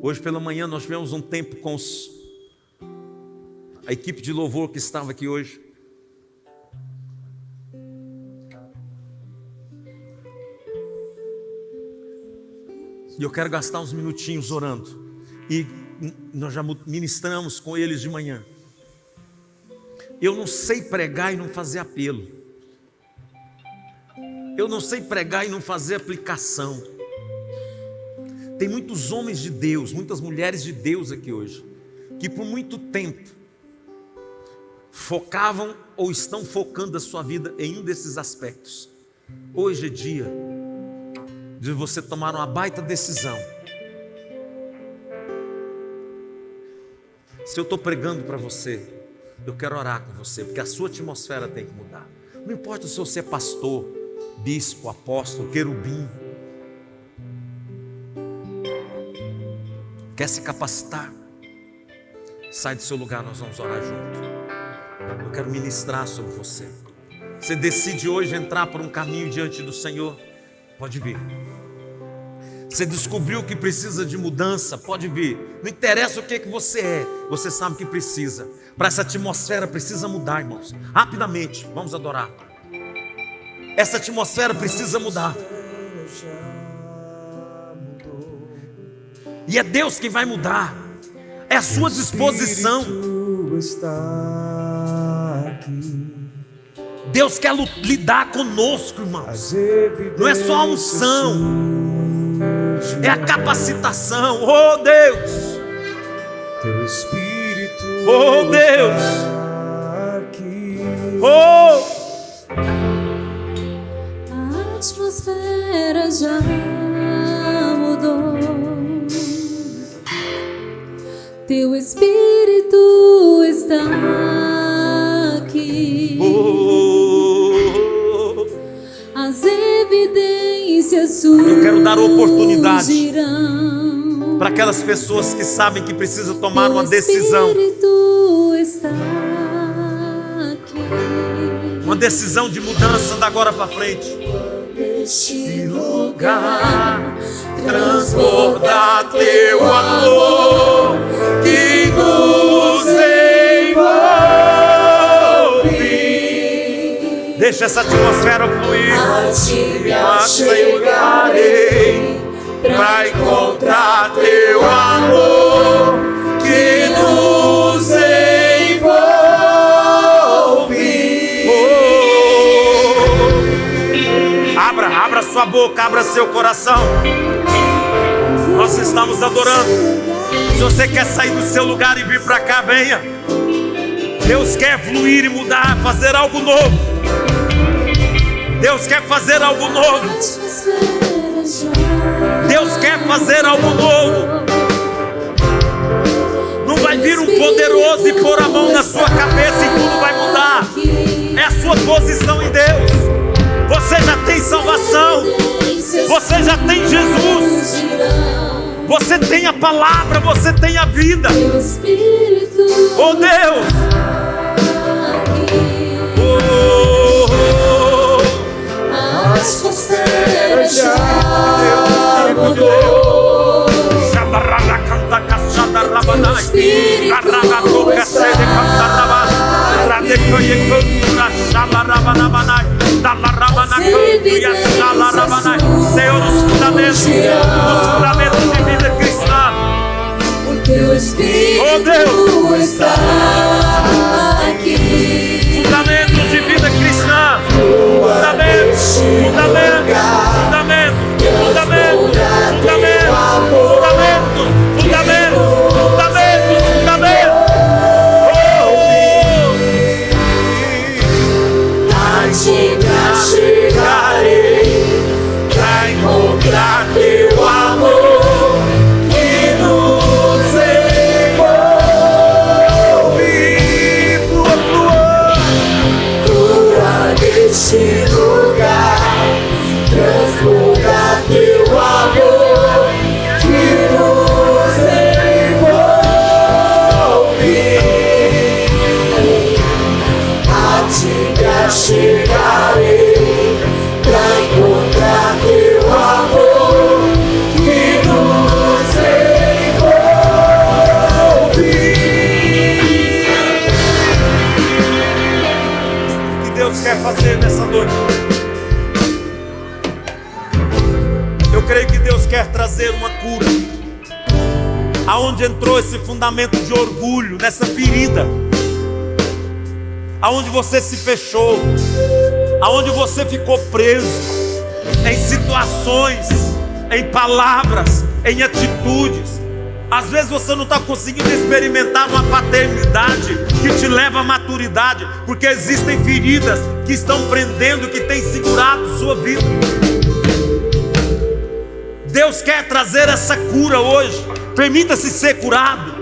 Hoje pela manhã nós tivemos um tempo com a equipe de louvor que estava aqui hoje. E eu quero gastar uns minutinhos orando. E nós já ministramos com eles de manhã. Eu não sei pregar e não fazer apelo. Eu não sei pregar e não fazer aplicação. Tem muitos homens de Deus, muitas mulheres de Deus aqui hoje, que por muito tempo focavam ou estão focando a sua vida em um desses aspectos. Hoje é dia de você tomar uma baita decisão. Se eu estou pregando para você, eu quero orar com você, porque a sua atmosfera tem que mudar. Não importa se você é pastor, bispo, apóstolo, querubim. Quer se capacitar? Sai do seu lugar, nós vamos orar junto. Eu quero ministrar sobre você. Você decide hoje entrar por um caminho diante do Senhor? Pode vir. Você descobriu que precisa de mudança? Pode vir. Não interessa o que você é, você sabe que precisa. Para essa atmosfera precisa mudar, irmãos. Rapidamente, vamos adorar. Essa atmosfera precisa mudar. E é Deus quem vai mudar. É a sua disposição. Deus quer lidar conosco, irmãos. Não é só a unção, é a capacitação. Oh Deus, teu Espírito, oh Deus, aqui. Oh, a atmosfera já mudou. Teu Espírito está aqui. As evidências surgirão. Eu quero dar oportunidade para aquelas pessoas que sabem que precisam tomar uma decisão. Uma decisão de mudança da agora para frente. Neste lugar Transborda teu amor que nos envolve. Deixa essa atmosfera fluir. a ti me Chegarei pra encontrar teu amor que nos envolve. Oh. Abra sua boca, abra seu coração. Nós estamos adorando. Se você quer sair do seu lugar e vir para cá, venha. Deus quer fluir e mudar, fazer algo novo. Deus quer fazer algo novo. Deus quer fazer algo novo. Não vai vir um poderoso e pôr a mão na sua cabeça e tudo vai mudar. É a sua posição em Deus. Você já tem salvação. Você já tem Jesus. Você tem a palavra, você tem a vida. Oh Deus. A atmosfera já mudou. Senhor, os fundamentos de vida cristã. O teu Espírito Oh Deus, está aqui. fundamentos de vida cristã. Fundamentos, fundamentos, fundamentos, fundamentos, fundamentos, fundamentos, fundamentos, fundamentos. Chegarei pra encontrar teu amor que nos envolve. Flua, flua Neste lugar transborda teu amor que nos envolve. Eu creio que Deus quer trazer uma cura. Aonde entrou esse fundamento de orgulho, nessa ferida, aonde você se fechou, aonde você ficou preso, em situações, em palavras, em atitudes. Às vezes você não está conseguindo experimentar uma paternidade que te leva à maturidade, porque existem feridas que estão prendendo, que têm segurado sua vida. Deus quer trazer essa cura hoje. Permita-se ser curado,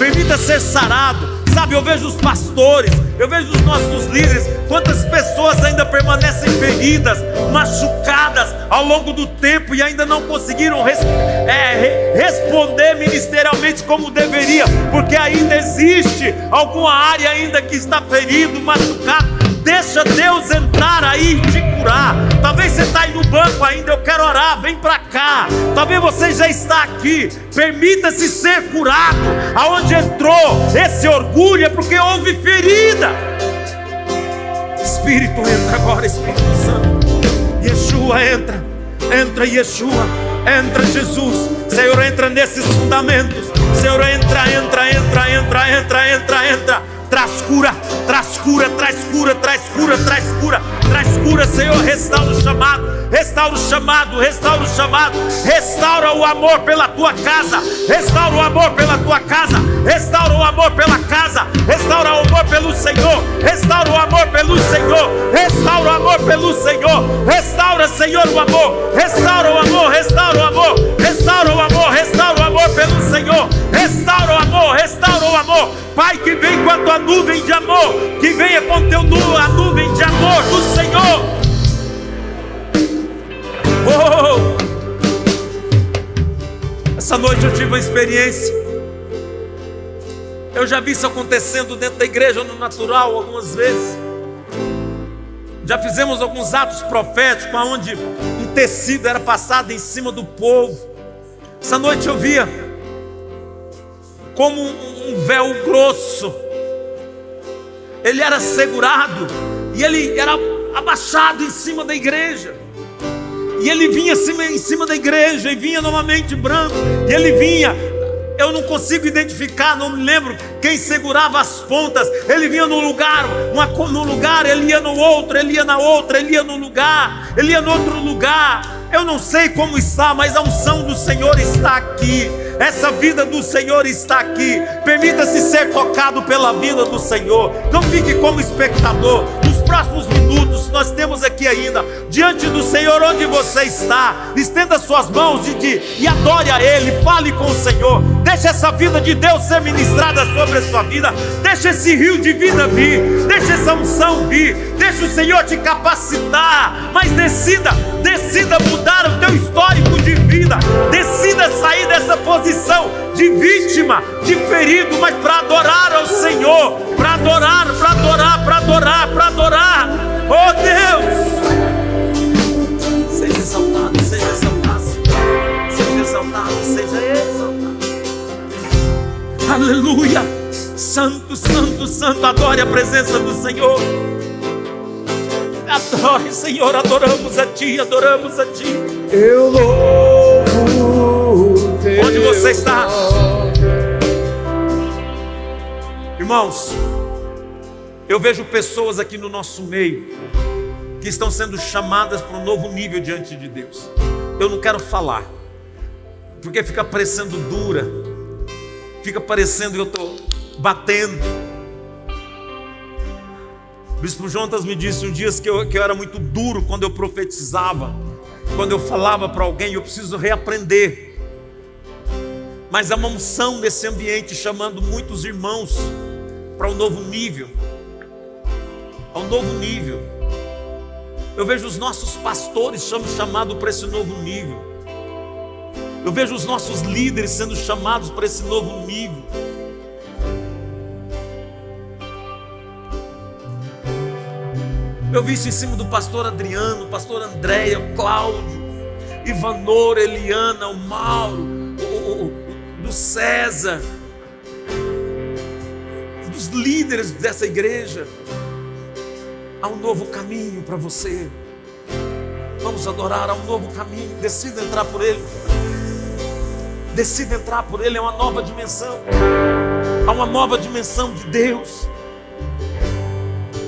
permita-se ser sarado. Sabe, eu vejo os pastores, eu vejo os nossos líderes, quantas pessoas ainda permanecem feridas, machucadas ao longo do tempo e ainda não conseguiram responder ministerialmente como deveria, porque ainda existe alguma área ainda que está ferido, machucado. Deixa Deus entrar aí e te curar. Talvez você está aí no banco ainda, eu quero orar, vem para cá. Talvez você já está aqui, permita-se ser curado. Aonde entrou esse orgulho é porque houve ferida. Espírito, entra agora, Espírito Santo. Yeshua, entra, entra Yeshua, entra Jesus. Senhor, entra nesses fundamentos. Senhor, entra. Traz cura, traz cura, traz cura, traz cura, traz cura, traz cura, Senhor, restaura o chamado, restaura o chamado, restaura o chamado, restaura o amor pela tua casa, restaura o amor pela tua casa, restaura o amor pela casa, restaura o amor pelo Senhor, restaura o amor pelo Senhor, restaura o amor pelo Senhor, restaura, Senhor, o amor, restaura o amor, restaura o amor, restaura o amor, restaura o amor pelo Senhor, restaura o amor, restaura o amor. Pai, que vem com a tua nuvem de amor, que venha com a nuvem de amor do Senhor. Essa noite eu tive uma experiência. Eu já vi isso acontecendo dentro da igreja no natural algumas vezes. Já fizemos alguns atos proféticos onde um tecido era passado em cima do povo. Essa noite eu via como um véu grosso. Ele era segurado e ele era abaixado em cima da igreja. E ele vinha em cima da igreja e vinha novamente branco. E ele vinha, eu não consigo identificar, não me lembro quem segurava as pontas. Ele vinha num lugar, ele ia no outro, ele ia na outra, ele ia no lugar, ele ia no outro lugar. Eu não sei como está, mas a unção do Senhor está aqui. Essa vida do Senhor está aqui. Permita-se ser tocado pela vida do Senhor. Não fique como espectador. Nos próximos minutos nós temos aqui ainda, diante do Senhor onde você está, estenda suas mãos e adore a Ele. Fale com o Senhor. Deixa essa vida de Deus ser ministrada sobre a sua vida. Deixa esse rio de vida vir. Deixa essa unção vir. Deixa o Senhor te capacitar. Mas decida mudar o teu histórico de vida. Decida sair dessa posição de vítima, de ferido, mas para adorar ao Senhor, para adorar. Oh Deus, seja exaltado, seja exaltado, seja exaltado, seja exaltado. Aleluia. Santo, santo, santo. Adore a presença do Senhor. Adore, Senhor, adoramos a Ti, adoramos a Ti. Eu louvo teu Onde você está? nome. Irmãos, eu vejo pessoas aqui no nosso meio que estão sendo chamadas para um novo nível diante de Deus. Eu não quero falar, porque fica parecendo dura, fica parecendo que eu estou batendo. O Bispo Jonas me disse um dia que eu era muito duro quando eu profetizava, quando eu falava para alguém. Eu preciso reaprender. Mas há uma unção nesse ambiente chamando muitos irmãos para um novo nível. Ao novo nível. Eu vejo os nossos pastores sendo chamados para esse novo nível. Eu vejo os nossos líderes sendo chamados para esse novo nível. Eu vi isso em cima do pastor Adriano, pastor Andréia, o Cláudio, Ivanor, Eliana, o Mauro, do César, dos líderes dessa igreja. Há um novo caminho para você. Vamos adorar a um novo caminho. Decida entrar por ele. Decida entrar por ele. É uma nova dimensão. Há uma nova dimensão de Deus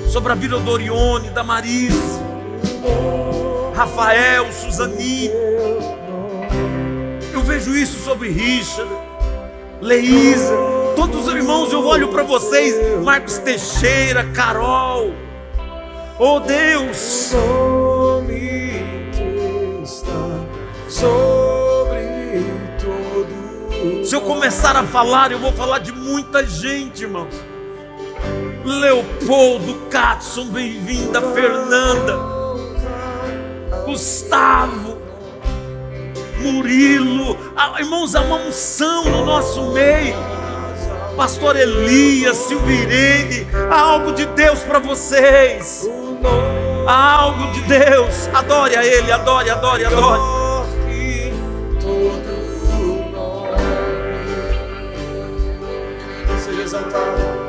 sobre a vida do Orione, da Marise, Rafael, Suzanine. Eu vejo isso sobre Richard, Leísa, todos os irmãos. Eu olho para vocês, Marcos Teixeira, Carol. Oh Deus, O nome que está sobre todo. se eu começar a falar, eu vou falar de muita gente, irmãos. Leopoldo, Katson, bem-vinda. Fernanda, Gustavo, Murilo. Irmãos, há uma unção no nosso meio. Pastor Elias, Silvirene, há algo de Deus para vocês. Há algo de Deus. Adore a Ele, adore, adore, adore. Todo nome seja exaltado.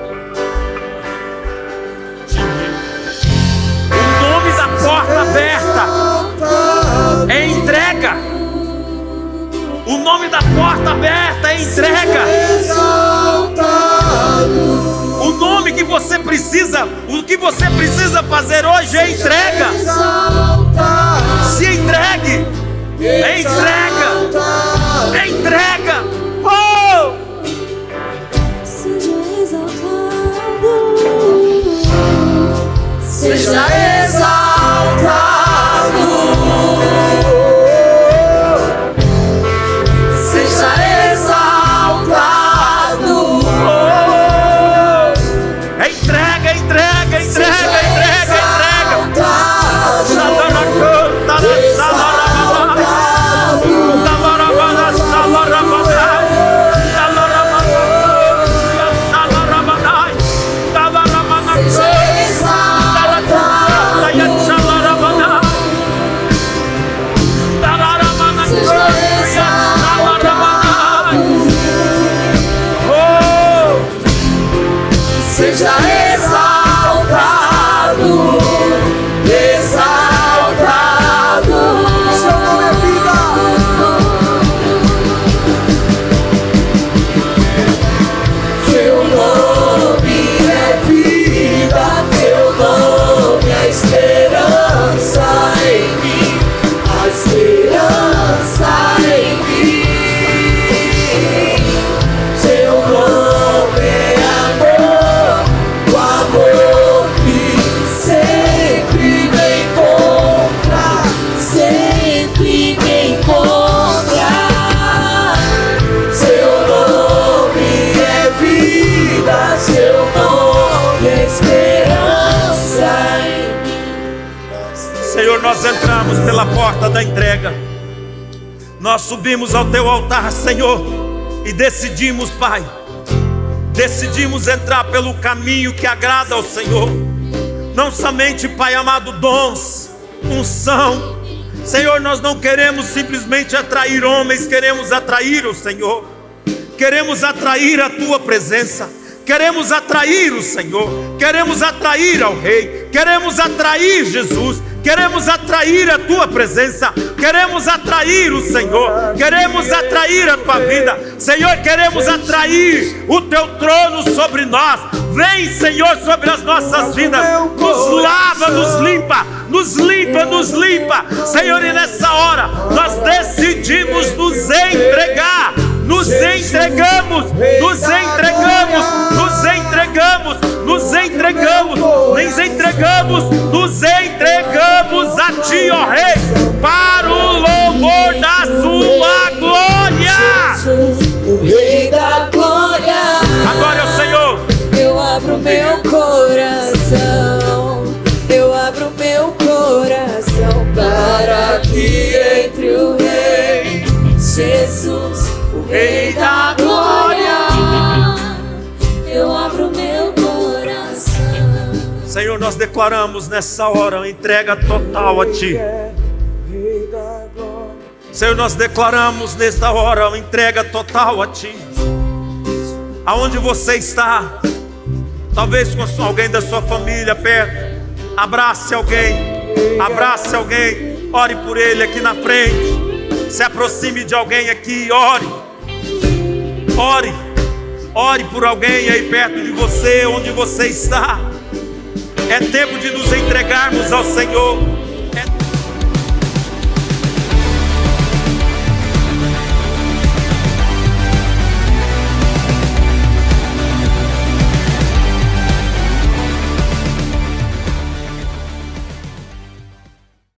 O nome da porta aberta é entrega. O nome da porta aberta é entrega. O nome que você precisa, o que você precisa fazer hoje é entrega. Se entregue. É entrega. É entrega. Oh! Seja exaltado. Seja exaltado. Seja exaltado. É entrega, entrega, entrega, entrega, entrega. Seja exaltado, exaltado. Seu nome é vida. Seu nome é vida. Seu nome é esperança em mim. A esperança em mim. Seu nome é Senhor, nós entramos pela porta da entrega. Nós subimos ao teu altar, Senhor, e decidimos, Pai, decidimos entrar pelo caminho que agrada ao Senhor. Não somente, Pai amado, dons, unção. Senhor, nós não queremos simplesmente atrair homens, queremos atrair o Senhor. Queremos atrair a tua presença. Queremos atrair o Senhor. Queremos atrair ao Rei. Queremos atrair Jesus. Queremos atrair a tua presença. Queremos atrair o Senhor. Queremos atrair a tua vida. Senhor, queremos atrair o teu trono sobre nós. Vem, Senhor, sobre as nossas vidas. Nos lava, nos limpa. Nos limpa, nos limpa. Senhor, e nessa hora nós decidimos nos entregar. Nos entregamos, nos entregamos, nos entregamos, nos entregamos, nos entregamos, nos entregamos a Ti, ó Rei, para o louvor da Sua glória. Jesus, o Rei da glória. Adore ao Senhor. Eu abro meu coração, eu abro meu coração para que entre o Rei Jesus, o Rei da glória. Eu abro meu coração. Senhor, nós declaramos nessa hora uma entrega total a Ti. Senhor, nós declaramos nesta hora uma entrega total a Ti. Aonde você está, talvez com alguém da sua família perto, abrace alguém, Ore por ele aqui na frente. Se aproxime de alguém aqui, ore. Ore. Ore por alguém aí perto de você, onde você está. É tempo de nos entregarmos ao Senhor.